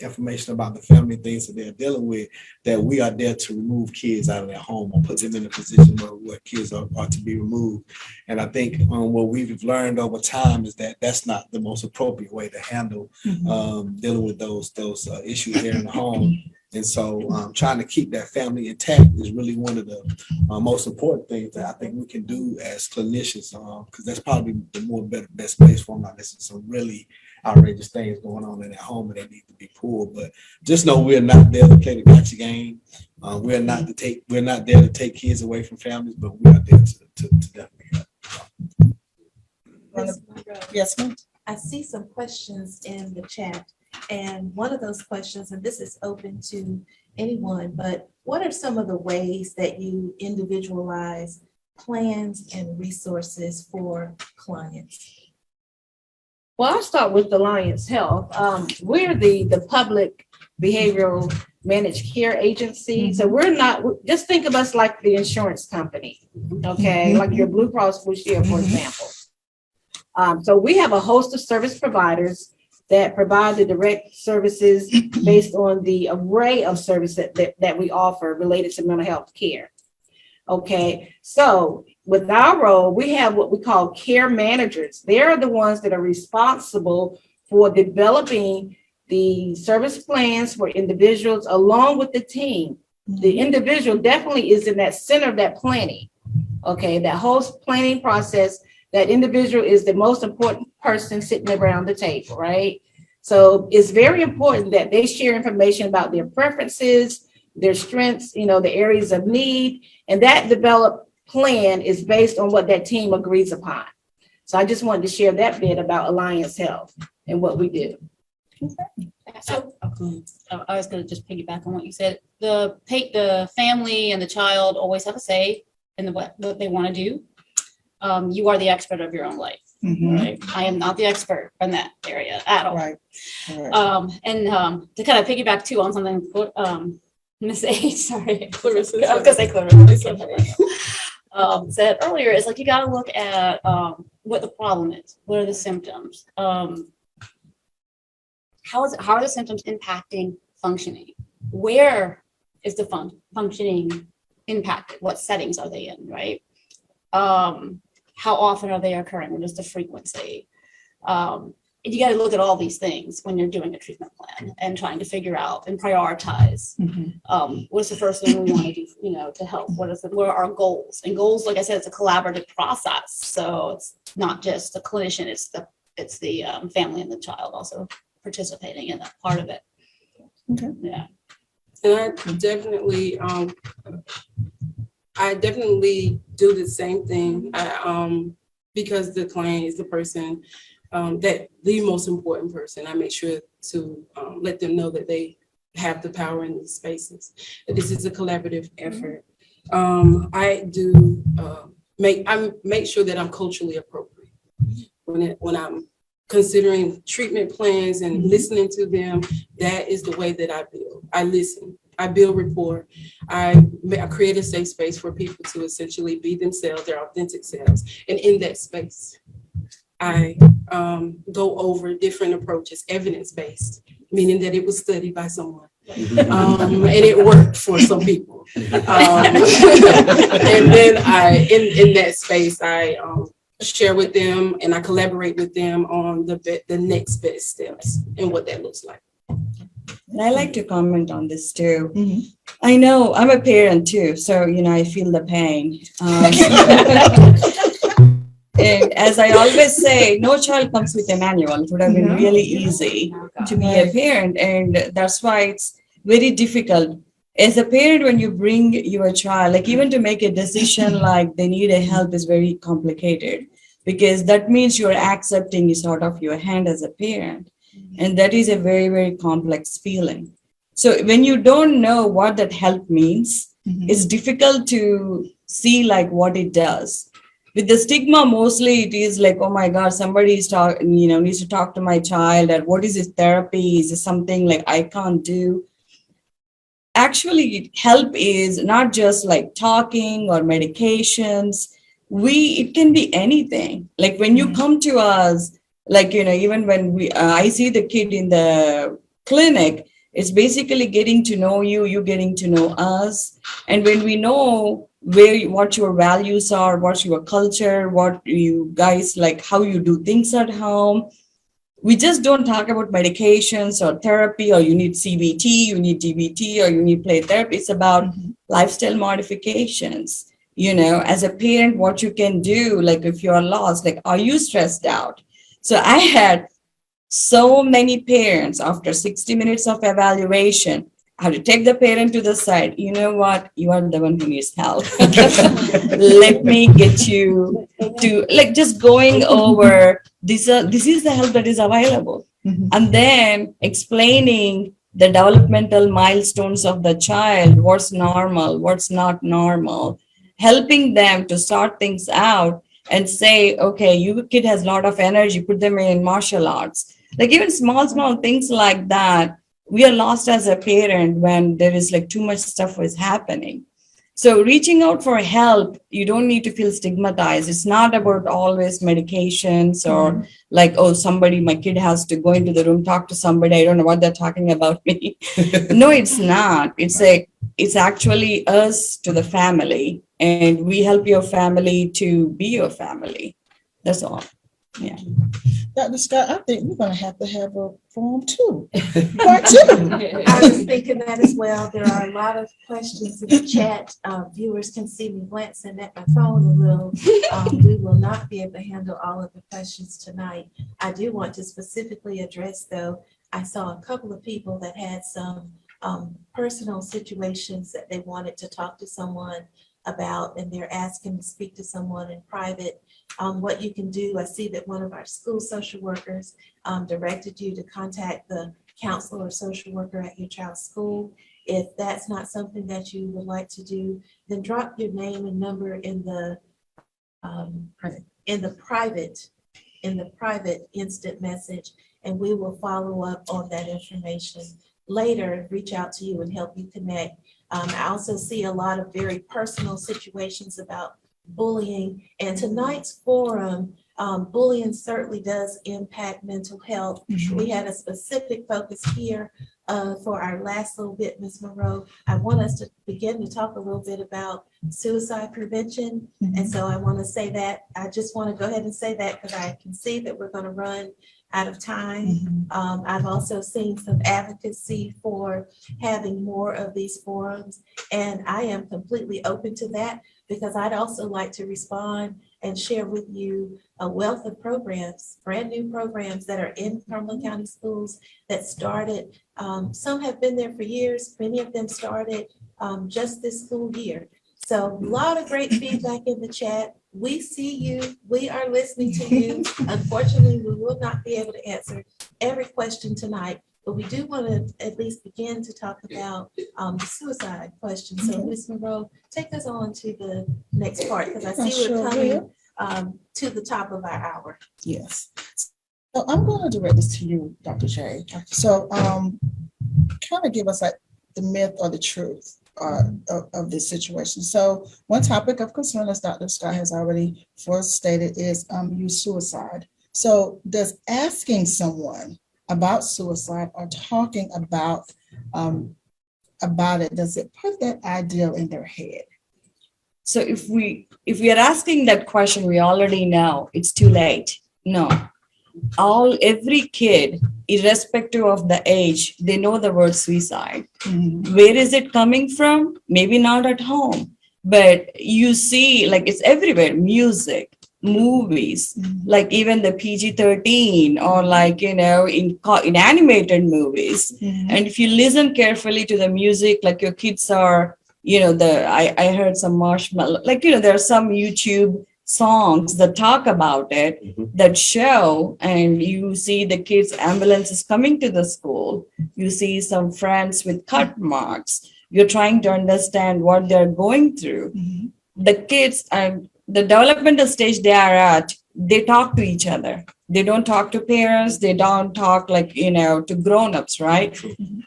information about the family things that they're dealing with, that we are there to remove kids out of their home or put them in a position where kids are to be removed. And I think what we've learned over time is that that's not the most appropriate way to handle dealing with those issues there in the home. And so trying to keep that family intact is really one of the most important things that I think we can do as clinicians, because that's probably the best place for them. Not listening to some really outrageous things going on in their home and they need to be pulled. But just know we're not there to play the gotcha game. We're not there to take kids away from families, but we are there to definitely help. Ms. Monroe, Yes, ma'am. I see some questions in the chat. And one of those questions, and this is open to anyone, but what are some of the ways that you individualize plans and resources for clients? Well, I'll start with Alliance Health. We're the public behavioral managed care agency. So just think of us like the insurance company, okay? Like your Blue Cross Blue Shield, for example. So we have a host of service providers that provide the direct services based on the array of services that we offer related to mental health care. Okay, so with our role, we have what we call care managers. They're the ones that are responsible for developing the service plans for individuals along with the team. The individual definitely is in that center of that planning. Okay, that whole planning process, that individual is the most important person sitting around the table, right? So it's very important that they share information about their preferences, their strengths, the areas of need, and that developed plan is based on what that team agrees upon. So I just wanted to share that bit about Alliance Health and what we do. So I was going to just piggyback on what you said. The family and the child always have a say in what they want to do. You are the expert of your own life, right? I am not the expert in that area at all. Right. And to kind of piggyback too on something Miss H, sorry, Clarissa. I was gonna say Clarissa. Said earlier, is like you got to look at what the problem is. What are the symptoms? How are the symptoms impacting functioning? Where is the functioning impacted? What settings are they in? Right? How often are they occurring? What is the frequency? You got to look at all these things when you're doing a treatment plan and trying to figure out and prioritize what's the first thing we want to do, to help. What are our goals? And goals, like I said, it's a collaborative process. So it's not just the clinician; it's the family and the child also participating in that part of it. Okay. Yeah. And I definitely do the same thing. Because the client is the person that the most important person. I make sure to let them know that they have the power in these spaces. That this is a collaborative effort. I make sure that I'm culturally appropriate when I'm considering treatment plans and listening to them. That is the way that I build. I listen. I build rapport. I create a safe space for people to essentially be themselves, their authentic selves. And in that space, I go over different approaches, evidence-based, meaning that it was studied by someone. And it worked for some people. And then in that space, I share with them and I collaborate with them on the next best steps and what that looks like. And I like to comment on this too. Mhm. I know I'm a parent too, so I feel the pain. And as I always say, no child comes with a manual. It would have been No. really easy to be a parent, and that's why it's very difficult. As a parent, when you bring your child, like even to make a decision like they need a help is very complicated, because that means you're accepting is out of your hand as a parent. And that is a very, very complex feeling. So when you don't know what that help means, Mhm. it's difficult to see like what it does. With the stigma, mostly it is like, oh my God, somebody is needs to talk to my child, or what is this therapy? Is this something like I can't do? Actually, help is not just like talking or medications. It can be anything. Like when you come to us, like, even when I see the kid in the clinic, it's basically getting to know you getting to know us. And when we know what your values are, what's your culture, what you guys like, how you do things at home, we just don't talk about medications or therapy, or you need CBT, you need DBT, or you need play therapy. It's about lifestyle modifications. As a parent, what you can do, like if you're lost, like, are you stressed out? So I had so many parents after 60 minutes of evaluation, I had to take the parent to the side. You know what? You are the one who needs help. Let me get you to like just going over this. This is the help that is available. Mhm. And then explaining the developmental milestones of the child, what's normal, what's not normal, helping them to sort things out and say, okay, your kid has a lot of energy, put them in martial arts. Like even small things like that. We are lost as a parent when there is like too much stuff is happening. So reaching out for help, you don't need to feel stigmatized. It's not about always medications or like, oh, my kid has to go into the room, talk to somebody. I don't know what they're talking about me. No, it's not. It's actually us to the family, and we help your family to be your family. That's all. Yeah. Dr. Scott, I think we're going to have a form two, part two. I was thinking that as well. There are a lot of questions in the chat. Viewers can see me glancing at my phone a little. We will not be able to handle all of the questions tonight. I do want to specifically address, though, I saw a couple of people that had some personal situations that they wanted to talk to someone about, and they're asking to speak to someone in private. What you can do, I see that one of our school social workers directed you to contact the counselor or social worker at your child's school. If that's not something that you would like to do, then drop your name and number in the private instant message, and we will follow up on that information later, reach out to you and help you connect. I also see a lot of very personal situations about bullying, and tonight's forum, bullying certainly does impact mental health. We had a specific focus here for our last little bit, Ms. Monroe. I want us to begin to talk a little bit about suicide prevention. And so I want to say that, I just want to go ahead and say that because I can see that we're going to run out of time. I've also seen some advocacy for having more of these forums, and I am completely open to that because I'd also like to respond and share with you a wealth of programs, brand new programs that are in Cumberland County Schools that started. Some have been there for years. Many of them started just this school year. So a lot of great feedback in the chat. We see you. We are listening to you. Unfortunately, we will not be able to answer every question tonight, but we do want to at least begin to talk about the suicide question. So Ms. Monroe, take us on to the next part because I see we're coming to the top of our hour. Yes. So I'm going to direct this to you, Dr. J. So kind of give us like the myth or the truth of this situation. So one topic of concern, as Dr. Scott has already first stated, is youth suicide. So does asking someone about suicide or talking about about it, does it put that ideal in their head? So if we are asking that question, we already know it's too late. No. Every kid, irrespective of the age, they know the word suicide. Mhm. Where is it coming from? Maybe not at home, but you see, like, it's everywhere. Music, movies, like even the PG-13, or like, in animated movies. Mhm. And if you listen carefully to the music, like your kids are, I heard some Marshmallow, like, there are some YouTube songs that talk about it, that show, and you see the kids' ambulances coming to the school. You see some friends with cut marks. You're trying to understand what they're going through. Mhm. The kids and the developmental stage they are at, they talk to each other. They don't talk to parents. They don't talk to grown-ups, right?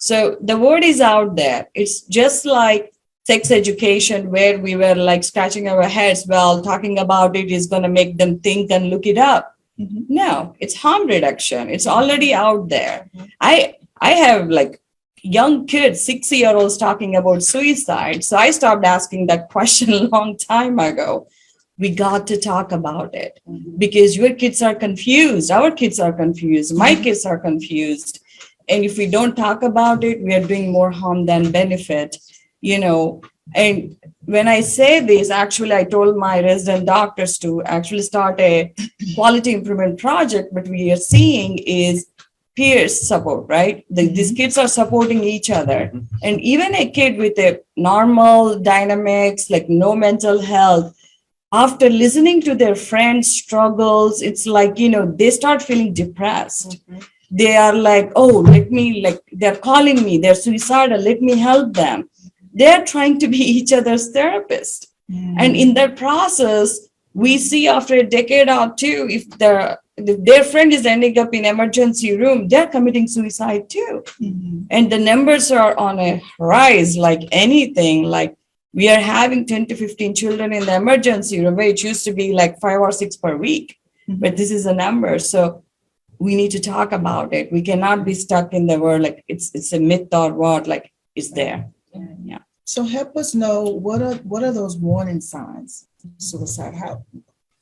So the word is out there. It's just like sex education, where we were like scratching our heads, well, talking about it is going to make them think and look it up. Mhm. No, it's harm reduction. It's already out there. I have like young kids, 6-year-olds talking about suicide. So I stopped asking that question a long time ago. We got to talk about it because your kids are confused. Our kids are confused. My kids are confused. And if we don't talk about it, we are doing more harm than benefit. And when I say this, actually, I told my resident doctors to actually start a quality improvement project. What we are seeing is peers support, right? These kids are supporting each other. And even a kid with a normal dynamics, like no mental health, after listening to their friends' struggles, it's like, they start feeling depressed. They are like, oh, they're calling me, they're suicidal, let me help them. They're trying to be each other's therapist. And in that process, we see after a decade or two, if their friend is ending up in emergency room, they're committing suicide too. And the numbers are on a rise like anything. Like we are having 10 to 15 children in the emergency room, where it used to be like 5 or 6 per week. But this is a number. So we need to talk about it. We cannot be stuck in the word like it's a myth or what, like it's there. Yeah. So help us know what are those warning signs of suicide?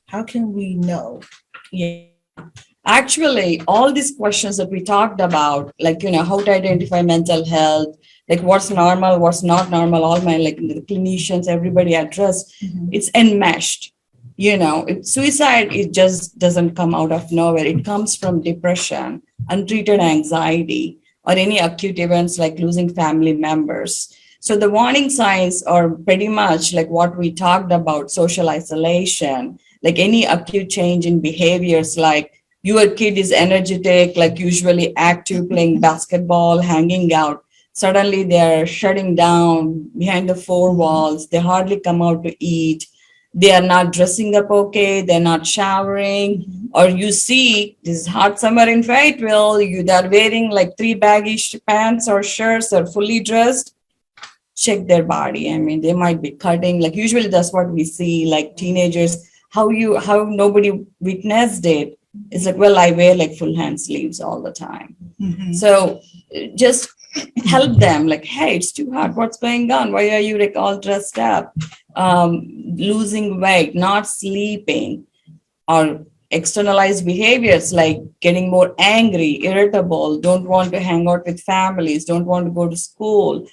How can we know? Yeah. Actually, all these questions that we talked about, like, how to identify mental health, like what's normal, what's not normal, all my, like the clinicians, everybody addressed, it's enmeshed. Suicide, it just doesn't come out of nowhere. It comes from depression, untreated anxiety, or any acute events like losing family members. So the warning signs are pretty much like what we talked about: social isolation, like any acute change in behaviors, like your kid is energetic, like usually active, playing basketball, hanging out. Suddenly they're shutting down behind the four walls. They hardly come out to eat. They are not dressing up okay. They're not showering. Or you see, this is hot summer in Fayetteville, they're wearing like 3 baggy pants or shirts, or fully dressed. Check their body. I mean, they might be cutting. Like usually that's what we see, like teenagers, how nobody witnessed it. It's like, well, I wear like full hand sleeves all the time. So just help them, like, hey, it's too hot. What's going on? Why are you like all dressed up? Losing weight, not sleeping, or externalized behaviors like getting more angry, irritable, don't want to hang out with families, don't want to go to school.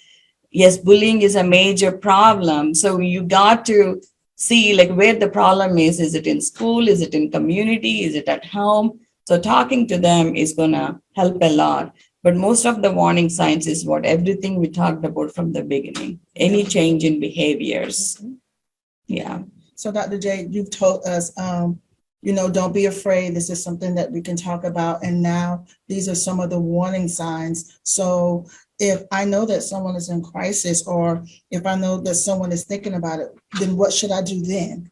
Yes, bullying is a major problem. So you got to see like where the problem is. Is it in school? Is it in community? Is it at home? So talking to them is going to help a lot. But most of the warning signs is everything we talked about from the beginning, any change in behaviors. Yeah. So Dr. J, you've told us, don't be afraid. This is something that we can talk about. And now these are some of the warning signs. So if I know that someone is in crisis, or if I know that someone is thinking about it, then what should I do then?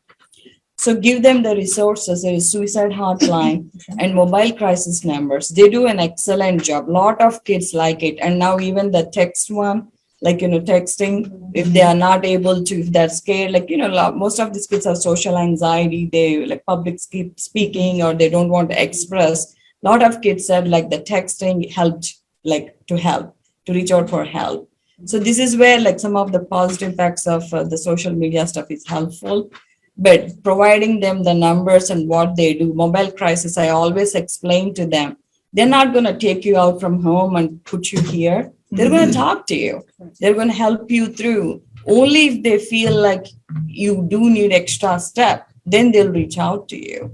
So give them the resources. There is suicide hotline and mobile crisis numbers. They do an excellent job. A lot of kids like it. And now even the text one, like, texting, if they are not able to, if they're scared, like, most of these kids have social anxiety. They like public speaking, or they don't want to express. A lot of kids said like the texting helped, like to help. to reach out for help. So this is where like some of the positive impacts of the social media stuff is helpful. But providing them the numbers and what they do, mobile crisis, I always explain to them, they're not going to take you out from home and put you here. They're going to talk to you. They're going to help you through. Only if they feel like you do need extra step, then they'll reach out to you.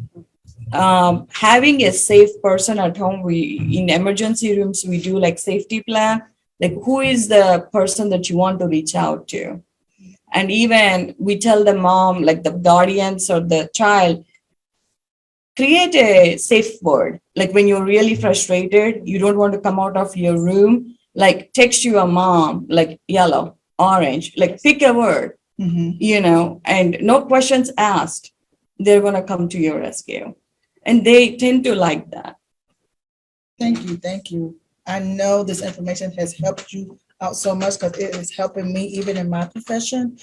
Having a safe person at home, we in emergency rooms, we do like safety plan, like who is the person that you want to reach out to. And even we tell the mom, like the guardians or the child, create a safe word. Like when you're really frustrated, you don't want to come out of your room, like text your mom, like yellow, orange, like pick a word, you know, and no questions asked. They're going to come to your rescue. And they tend to like that. Thank you. Thank you. I know this information has helped you out so much because it is helping me even in my profession.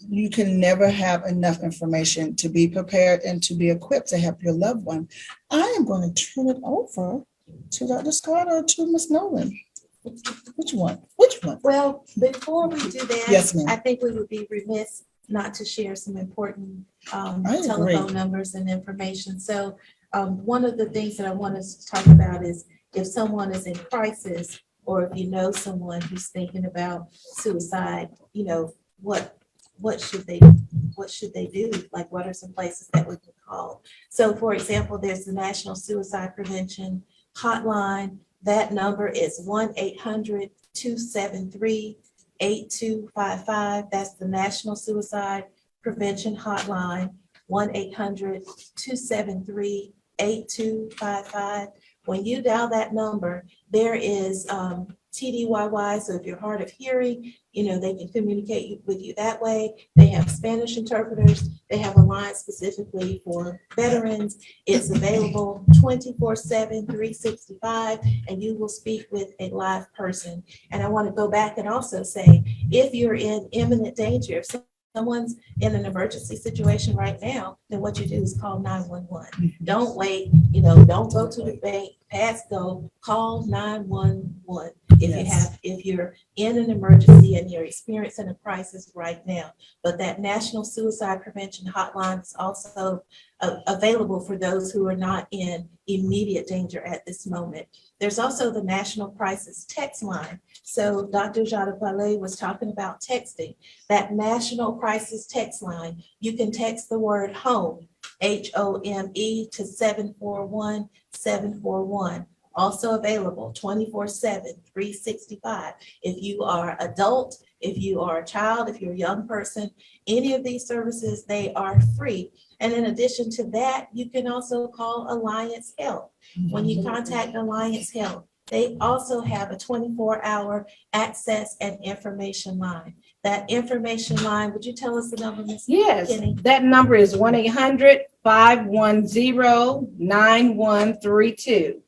You can never have enough information to be prepared and to be equipped to help your loved one. I am going to turn it over to Dr. Scott or to Ms. Nolan. Which one? Which one? Well, before we do that, Yes, ma'am. I think we would be remiss not to share some important agree. telephone numbers and information. So one of the things that I want us to talk about is if someone is in crisis or if you know someone who's thinking about suicide, you know, what should they do? Like, what are some places that we can call? So for example, there's the National Suicide Prevention Hotline. That number is 1-800-273-8255. That's the National Suicide Prevention Hotline, 1-800-273-8255. When you dial that number, there is TDYY. So if you're hard of hearing, you know, they can communicate with you that way. They have Spanish interpreters. They have a line specifically for veterans. It's available 24/7, 365, and you will speak with a live person. And I want to go back and also say, if you're in imminent danger, if someone's in an emergency situation right now, then what you do is call 911. Don't wait, you know, don't go to the bank, pass go, call 911. If you're in an emergency and you're experiencing a crisis right now. But that National Suicide Prevention Hotline is also available for those who are not in immediate danger at this moment. There's also the National Crisis Text Line. So Dr. Jadapale was talking about texting. That National Crisis Text Line, you can text the word HOME, HOME, to 741-741. Also available 24/7, 365. If you are adult, if you are a child, if you're a young person, any of these services, they are free. And in addition to that, you can also call Alliance Health. When you contact Alliance Health, they also have a 24-hour access and information line. That information line, would you tell us the number, Ms. Yes, Kenny? that number is 1-800-510-9132.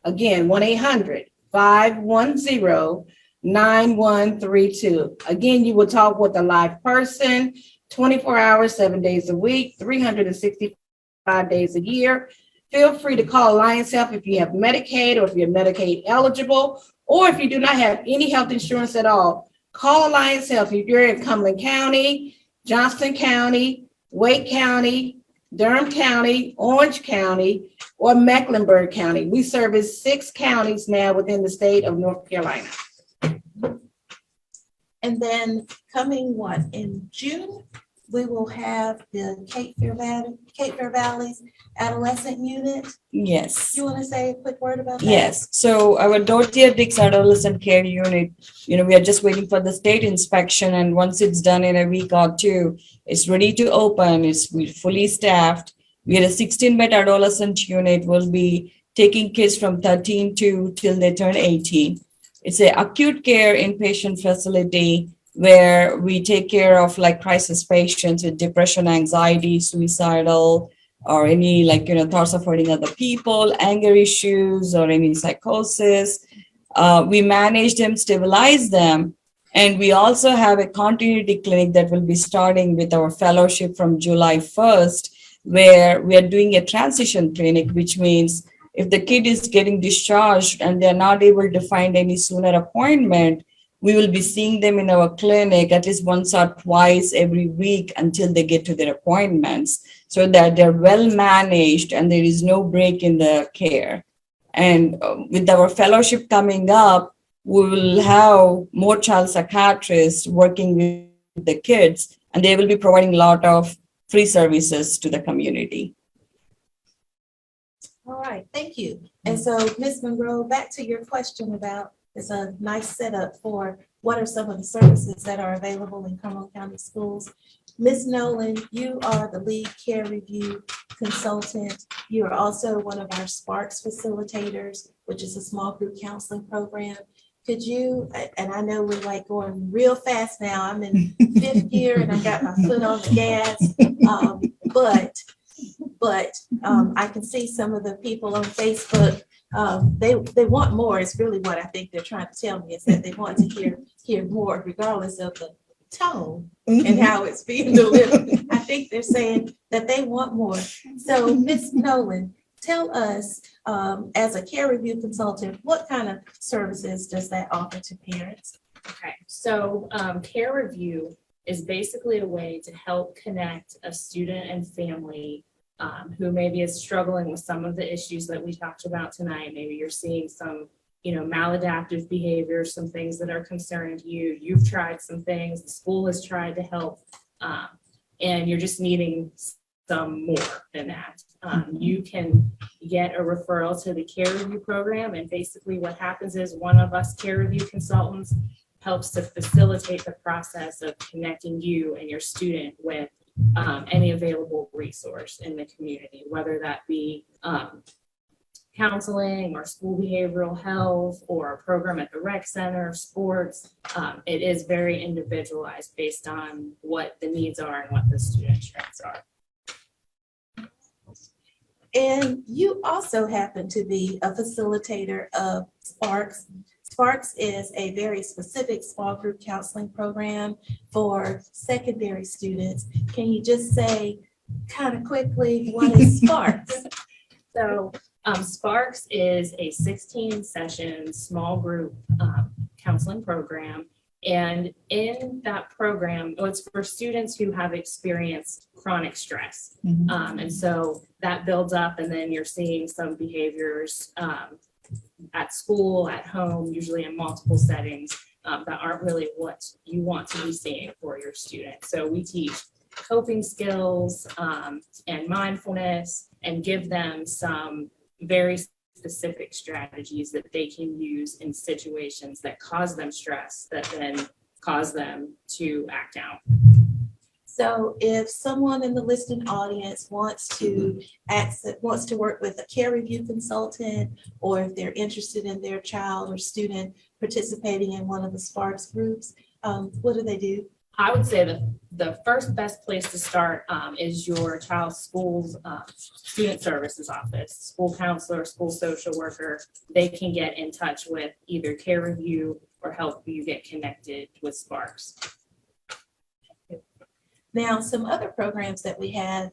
Again, 1-800-510-9132. Again, you will talk with a live person, 24 hours, 7 days a week, 365 days a year. Feel free to call Alliance Health if you have Medicaid or if you're Medicaid eligible, or if you do not have any health insurance at all. Call Alliance Health if you're in Cumberland County, Johnston County, Wake County, Durham County, Orange County, or Mecklenburg County. We service 6 counties now within the state of North Carolina. And then coming in June, we will have the Cape Fear Valley's Adolescent Unit. Yes. You want to say a quick word about that? Yes. So our Dorothy Dix Adolescent Care Unit, you know, we are just waiting for the state inspection, and once it's done in a week or two, it's ready to open. We're fully staffed. We are a 16-bed adolescent unit. We'll be taking kids from 13 till they turn 18. It's an acute care inpatient facility where we take care of like crisis patients with depression, anxiety, suicidal, or any thoughts of hurting other people, anger issues, or any psychosis. We manage them, stabilize them. And we also have a continuity clinic that will be starting with our fellowship from July 1st, where we are doing a transition clinic, which means if the kid is getting discharged and they're not able to find any sooner appointment, we will be seeing them in our clinic at least once or twice every week until they get to their appointments, so that they're well managed and there is no break in the care. And with our fellowship coming up, we will have more child psychiatrists working with the kids, and they will be providing a lot of free services to the community. All right, thank you. And so, Ms. Monroe, back to your question about, it's a nice setup for what are some of the services that are available in Cumberland County Schools. Ms. Nolan, you are the lead care review consultant. You are also one of our Sparks facilitators, which is a small group counseling program. Could you, and I know we're like going real fast now, I'm in fifth gear and I got my foot on the gas, but I can see some of the people on Facebook, they want more is really what I think they're trying to tell me, is that they want to hear more regardless of the tone and how it's being delivered. I think they're saying that they want more. So Ms. Nolan, tell us, as a care review consultant, what kind of services does that offer to parents? Okay, so care review is basically a way to help connect a student and family who maybe is struggling with some of the issues that we talked about tonight. Maybe you're seeing some, maladaptive behavior, some things that are concerning you. You've tried some things, the school has tried to help, and you're just needing some more than that. You can get a referral to the care review program, and basically what happens is one of us care review consultants helps to facilitate the process of connecting you and your student with any available resource in the community, whether that be counseling or school behavioral health or a program at the rec center, sports. It is very individualized based on what the needs are and what the student strengths are. And you also happen to be a facilitator of Sparks. Sparks is a very specific small group counseling program for secondary students. Can you just say kind of quickly, what is Sparks? So Sparks is a 16-session small group counseling program. And in that program, it's for students who have experienced chronic stress. And so that builds up, and then you're seeing some behaviors at school, at home, usually in multiple settings that aren't really what you want to be seeing for your student. So we teach coping skills and mindfulness, and give them some very specific strategies that they can use in situations that cause them stress, that then cause them to act out. So if someone in the listening audience wants to work with a care review consultant, or if they're interested in their child or student participating in one of the Sparks groups, what do they do? I would say that the first best place to start is your child's school's student services office, school counselor, school social worker. They can get in touch with either care review or help you get connected with Sparks. Now, some other programs that we have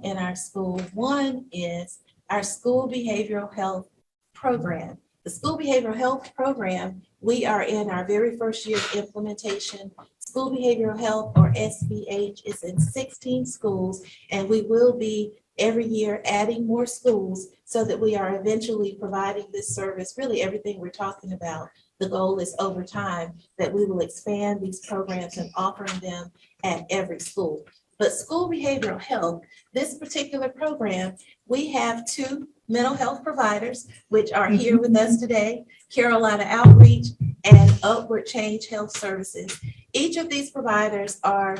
in our school, one is our school behavioral health program. The school behavioral health program, we are in our very first year of implementation. School behavioral health, or SBH, is in 16 schools, and we will be every year adding more schools so that we are eventually providing this service, really everything we're talking about. The goal is over time that we will expand these programs and offering them at every school. But school behavioral health, this particular program, we have 2 mental health providers, which are here with us today, Carolina Outreach and Upward Change Health Services. Each of these providers are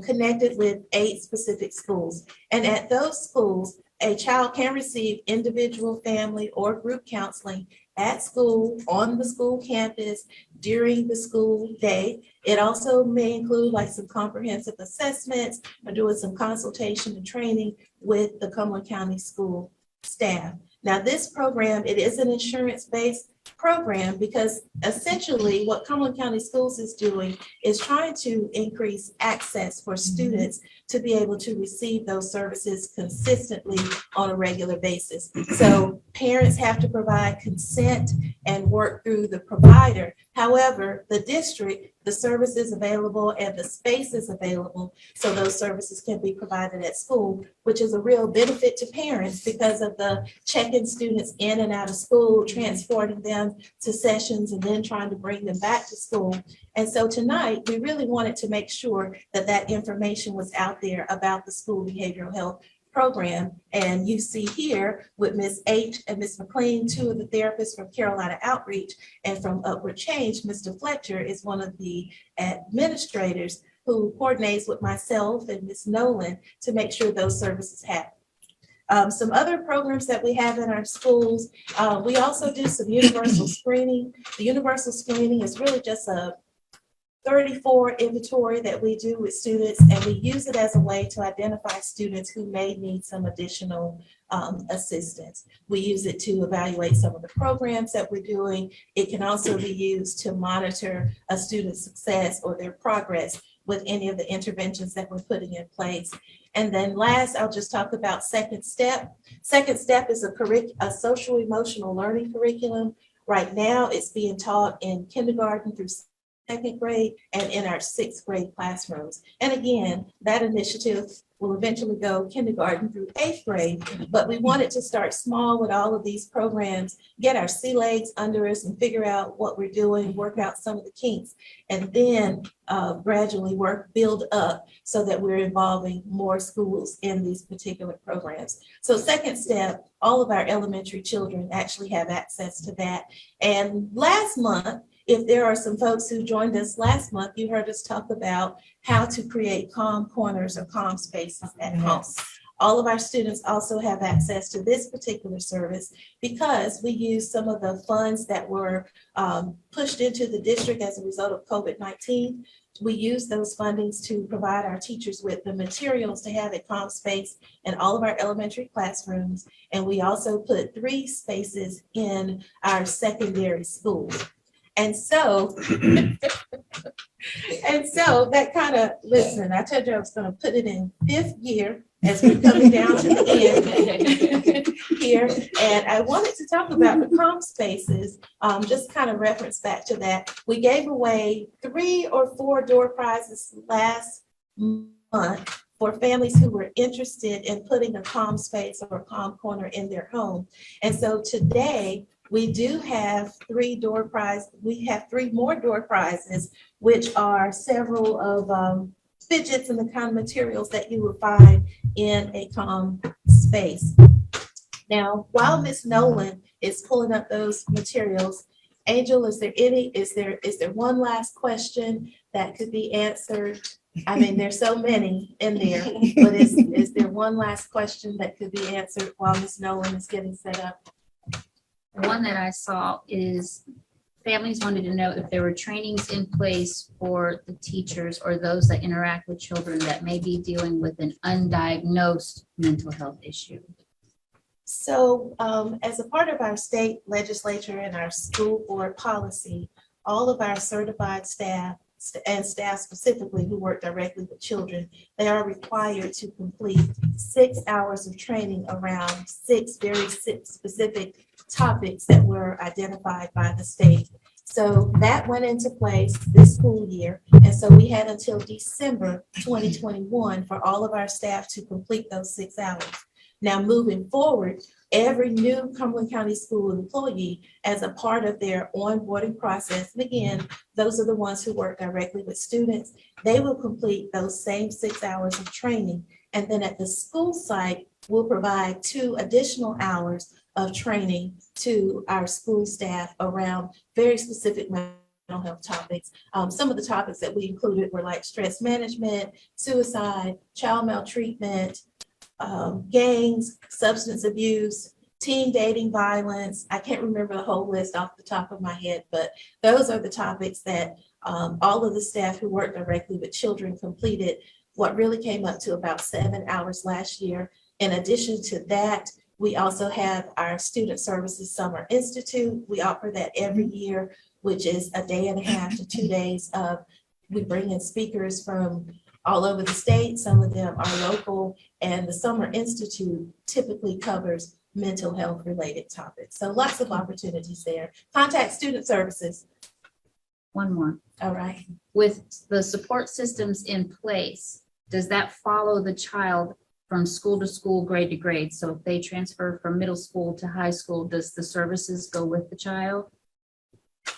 connected with 8 specific schools. And at those schools, a child can receive individual, family, or group counseling at school, on the school campus, during the school day. It also may include like some comprehensive assessments or doing some consultation and training with the Cumberland County School staff. Now, this program, it is an insurance-based program because essentially what Cumberland County Schools is doing is trying to increase access for students to be able to receive those services consistently on a regular basis. So Parents have to provide consent and work through the provider. However, the district, the service is available and the space is available, so those services can be provided at school, which is a real benefit to parents because of the checking students in and out of school, transporting them to sessions, and then trying to bring them back to school. And so tonight, we really wanted to make sure that that information was out there about the school behavioral health program. And you see here with Ms. H and Ms. Mclean, two of the therapists from Carolina Outreach, and from Upward Change, Mr. Fletcher is one of the administrators who coordinates with myself and Ms. Nolan to make sure those services happen. Some other programs that we have in our schools, we also do some universal screening. The universal screening is really just a 34 inventory that we do with students, and we use it as a way to identify students who may need some additional assistance. We use it to evaluate some of the programs that we're doing. It can also be used to monitor a student's success or their progress with any of the interventions that we're putting in place. And then last, I'll just talk about Second Step. Second Step is a social emotional learning curriculum. Right now, it's being taught in kindergarten through second grade and in our sixth grade classrooms. And again, that initiative will eventually go kindergarten through eighth grade, but we wanted to start small with all of these programs, get our sea legs under us and figure out what we're doing, work out some of the kinks, and then gradually build up so that we're involving more schools in these particular programs. So Second Step, all of our elementary children actually have access to that. And last month, if there are some folks who joined us last month, you heard us talk about how to create calm corners or calm spaces at home. All of our students also have access to this particular service because we use some of the funds that were pushed into the district as a result of COVID-19. We use those fundings to provide our teachers with the materials to have a calm space in all of our elementary classrooms. And we also put 3 spaces in our secondary schools. And so, that kind of, listen, I told you I was going to put it in 5th gear as we're coming down to the end here. And I wanted to talk about the calm spaces, just kind of reference back to that. We gave away 3 or 4 door prizes last month for families who were interested in putting a calm space or a calm corner in their home. And so today, we do have 3 door prizes. We have 3 more door prizes, which are several of fidgets and the kind of materials that you will find in a calm space. Now, while Ms. Nolan is pulling up those materials, Angel, is there one last question that could be answered? I mean, there's so many in there, but is there one last question that could be answered while Ms. Nolan is getting set up? One that I saw is families wanted to know if there were trainings in place for the teachers or those that interact with children that may be dealing with an undiagnosed mental health issue. So as a part of our state legislature and our school board policy, all of our certified staff and staff specifically who work directly with children, they are required to complete 6 hours of training around 6 very specific topics that were identified by the state. So that went into place this school year. And so we had until December 2021 for all of our staff to complete those 6 hours. Now, moving forward, every new Cumberland County School employee, as a part of their onboarding process, and again, those are the ones who work directly with students, they will complete those same 6 hours of training. And then at the school site, we'll provide 2 additional hours of training to our school staff around very specific mental health topics. Some of the topics that we included were like stress management, suicide, child maltreatment, gangs, substance abuse, teen dating violence. I can't remember the whole list off the top of my head, but those are the topics that all of the staff who work directly with children completed, what really came up to about 7 hours last year. In addition to that, we also have our Student Services Summer Institute. We offer that every year, which is a day and a half to 2 days of, we bring in speakers from all over the state. Some of them are local, and the Summer Institute typically covers mental health related topics. So lots of opportunities there. Contact student services. One more. All right. With the support systems in place, does that follow the child from school to school, grade to grade? So if they transfer from middle school to high school, does the services go with the child?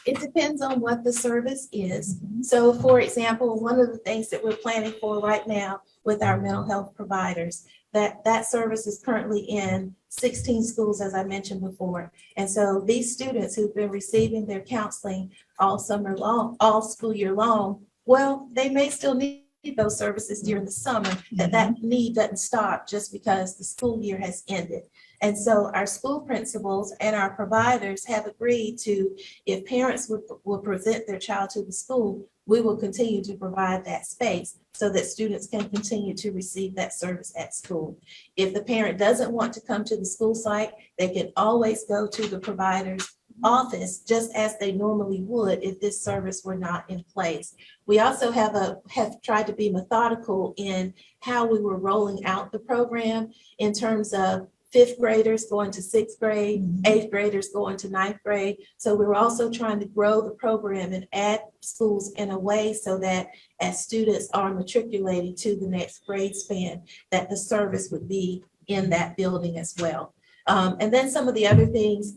It depends on what the service is. So for example, one of the things that we're planning for right now with our mental health providers, that service is currently in 16 schools, as I mentioned before. And so these students who've been receiving their counseling all summer long, all school year long, well, they may still need those services during the summer, that need doesn't stop just because the school year has ended. And so our school principals and our providers have agreed to, if parents will present their child to the school, we will continue to provide that space so that students can continue to receive that service at school. If the parent doesn't want to come to the school site, they can always go to the provider's office just as they normally would if this service were not in place. We also have tried to be methodical in how we were rolling out the program in terms of 5th graders going to 6th grade, 8th graders going to 9th grade. So we were also trying to grow the program and add schools in a way so that as students are matriculating to the next grade span, that the service would be in that building as well. And then some of the other things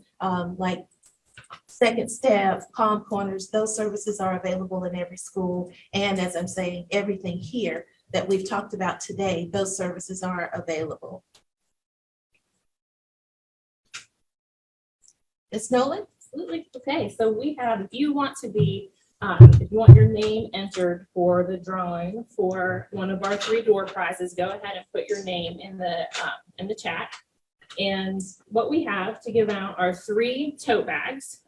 like Second Step, Calm Corners, those services are available in every school. And as I'm saying, everything here that we've talked about today, those services are available. Ms. Nolan? Absolutely. Okay, so we have, if you want your name entered for the drawing for one of our 3 door prizes, go ahead and put your name in the chat. And what we have to give out are 3 tote bags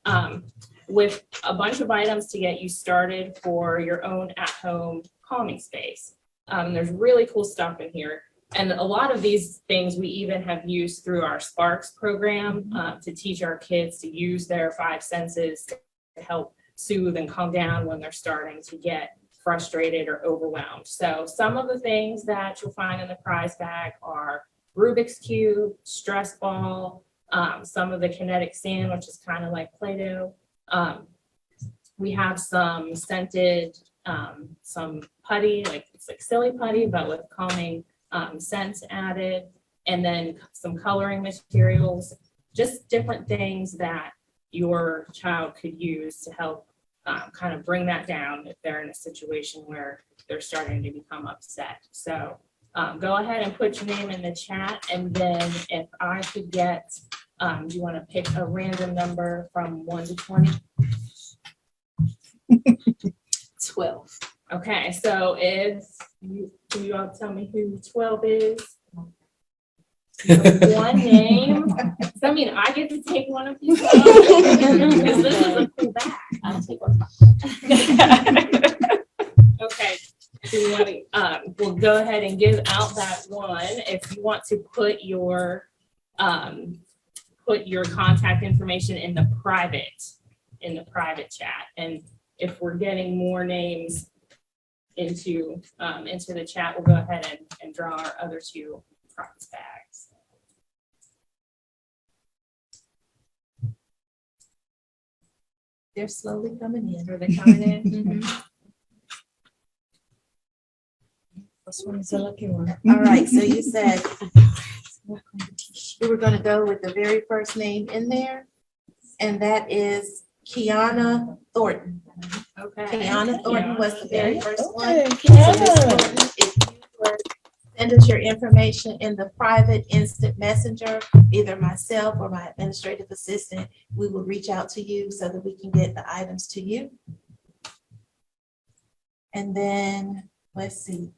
with a bunch of items to get you started for your own at-home calming space. There's really cool stuff in here. And a lot of these things we even have used through our Sparks program to teach our kids to use their 5 senses to help soothe and calm down when they're starting to get frustrated or overwhelmed. So some of the things that you'll find in the prize bag are Rubik's Cube, stress ball, some of the kinetic sand, which is kind of like Play-Doh. We have some scented, some putty, it's like silly putty, but with calming scents added, and then some coloring materials, just different things that your child could use to help kind of bring that down if they're in a situation where they're starting to become upset. So go ahead and put your name in the chat, and then if I could get, do you want to pick a random number from 1 to 20? 12. Okay, so if you all tell me who 12 is? One name. So, I mean, I get to take one of these because this is a cool bag. I'll take one. Okay. So you want to, we'll go ahead and give out that one. If you want to put your contact information in the private chat, and if we're getting more names into the chat, we'll go ahead and draw our other 2 prize bags. They're slowly coming in. Are they coming in? This one is a lucky one. All right, so you said we were going to go with the very first name in there, and that is Kiana Thornton. Okay. Kiana Thornton was the very first one. Okay, So Ms. Kiana. Thornton, if you would send us your information in the private instant messenger, either myself or my administrative assistant, we will reach out to you so that we can get the items to you. And then, let's see.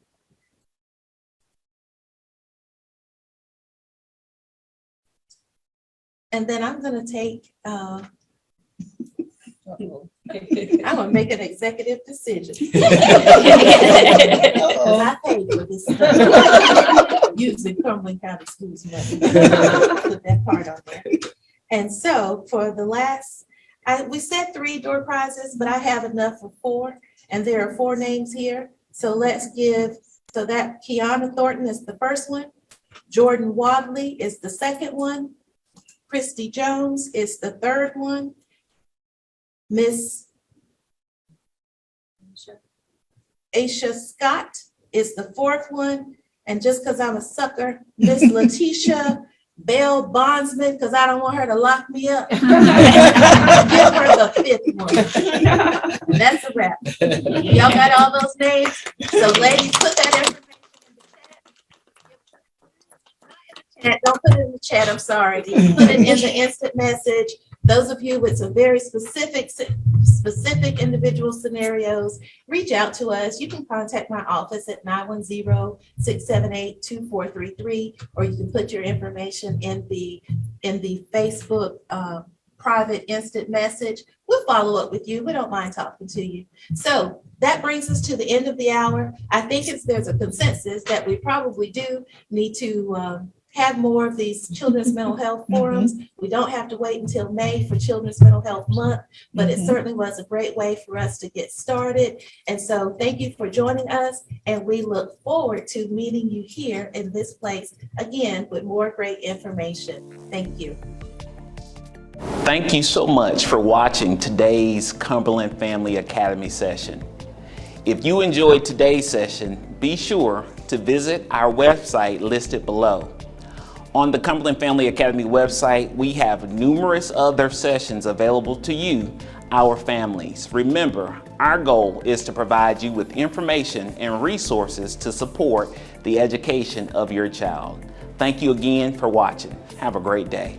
And then I'm gonna take, I'm gonna make an executive decision. 'Cause I paid for this stuff, using Cumberland County Schools money. Put that part on there. And so for the last, we said 3 door prizes, but I have enough for 4, and there are 4 names here. So let's give, so that Kiana Thornton is the first one, Jordan Wadley is the second one, Christy Jones is the third one. Miss Aisha Scott is the fourth one. And just because I'm a sucker, Miss Letitia Bell Bondsman, because I don't want her to lock me up. Give her the fifth one. And that's a wrap. Y'all got all those names? So ladies, put that information in the chat. Don't put it in the chat, I'm sorry. Put it in the instant message. Those of you with some very specific individual scenarios, reach out to us. You can contact my office at 910-678-2433, or you can put your information in the Facebook private instant message. We'll follow up with you. We don't mind talking to you. So that brings us to the end of the hour. I think there's a consensus that we probably do need to have more of these children's mental health forums. We don't have to wait until May for Children's Mental Health Month, but it certainly was a great way for us to get started. And so thank you for joining us, and we look forward to meeting you here in this place again with more great information. Thank you. Thank you so much for watching today's Cumberland Family Academy session. If you enjoyed today's session, be sure to visit our website listed below. On the Cumberland Family Academy website, we have numerous other sessions available to you, our families. Remember, our goal is to provide you with information and resources to support the education of your child. Thank you again for watching. Have a great day.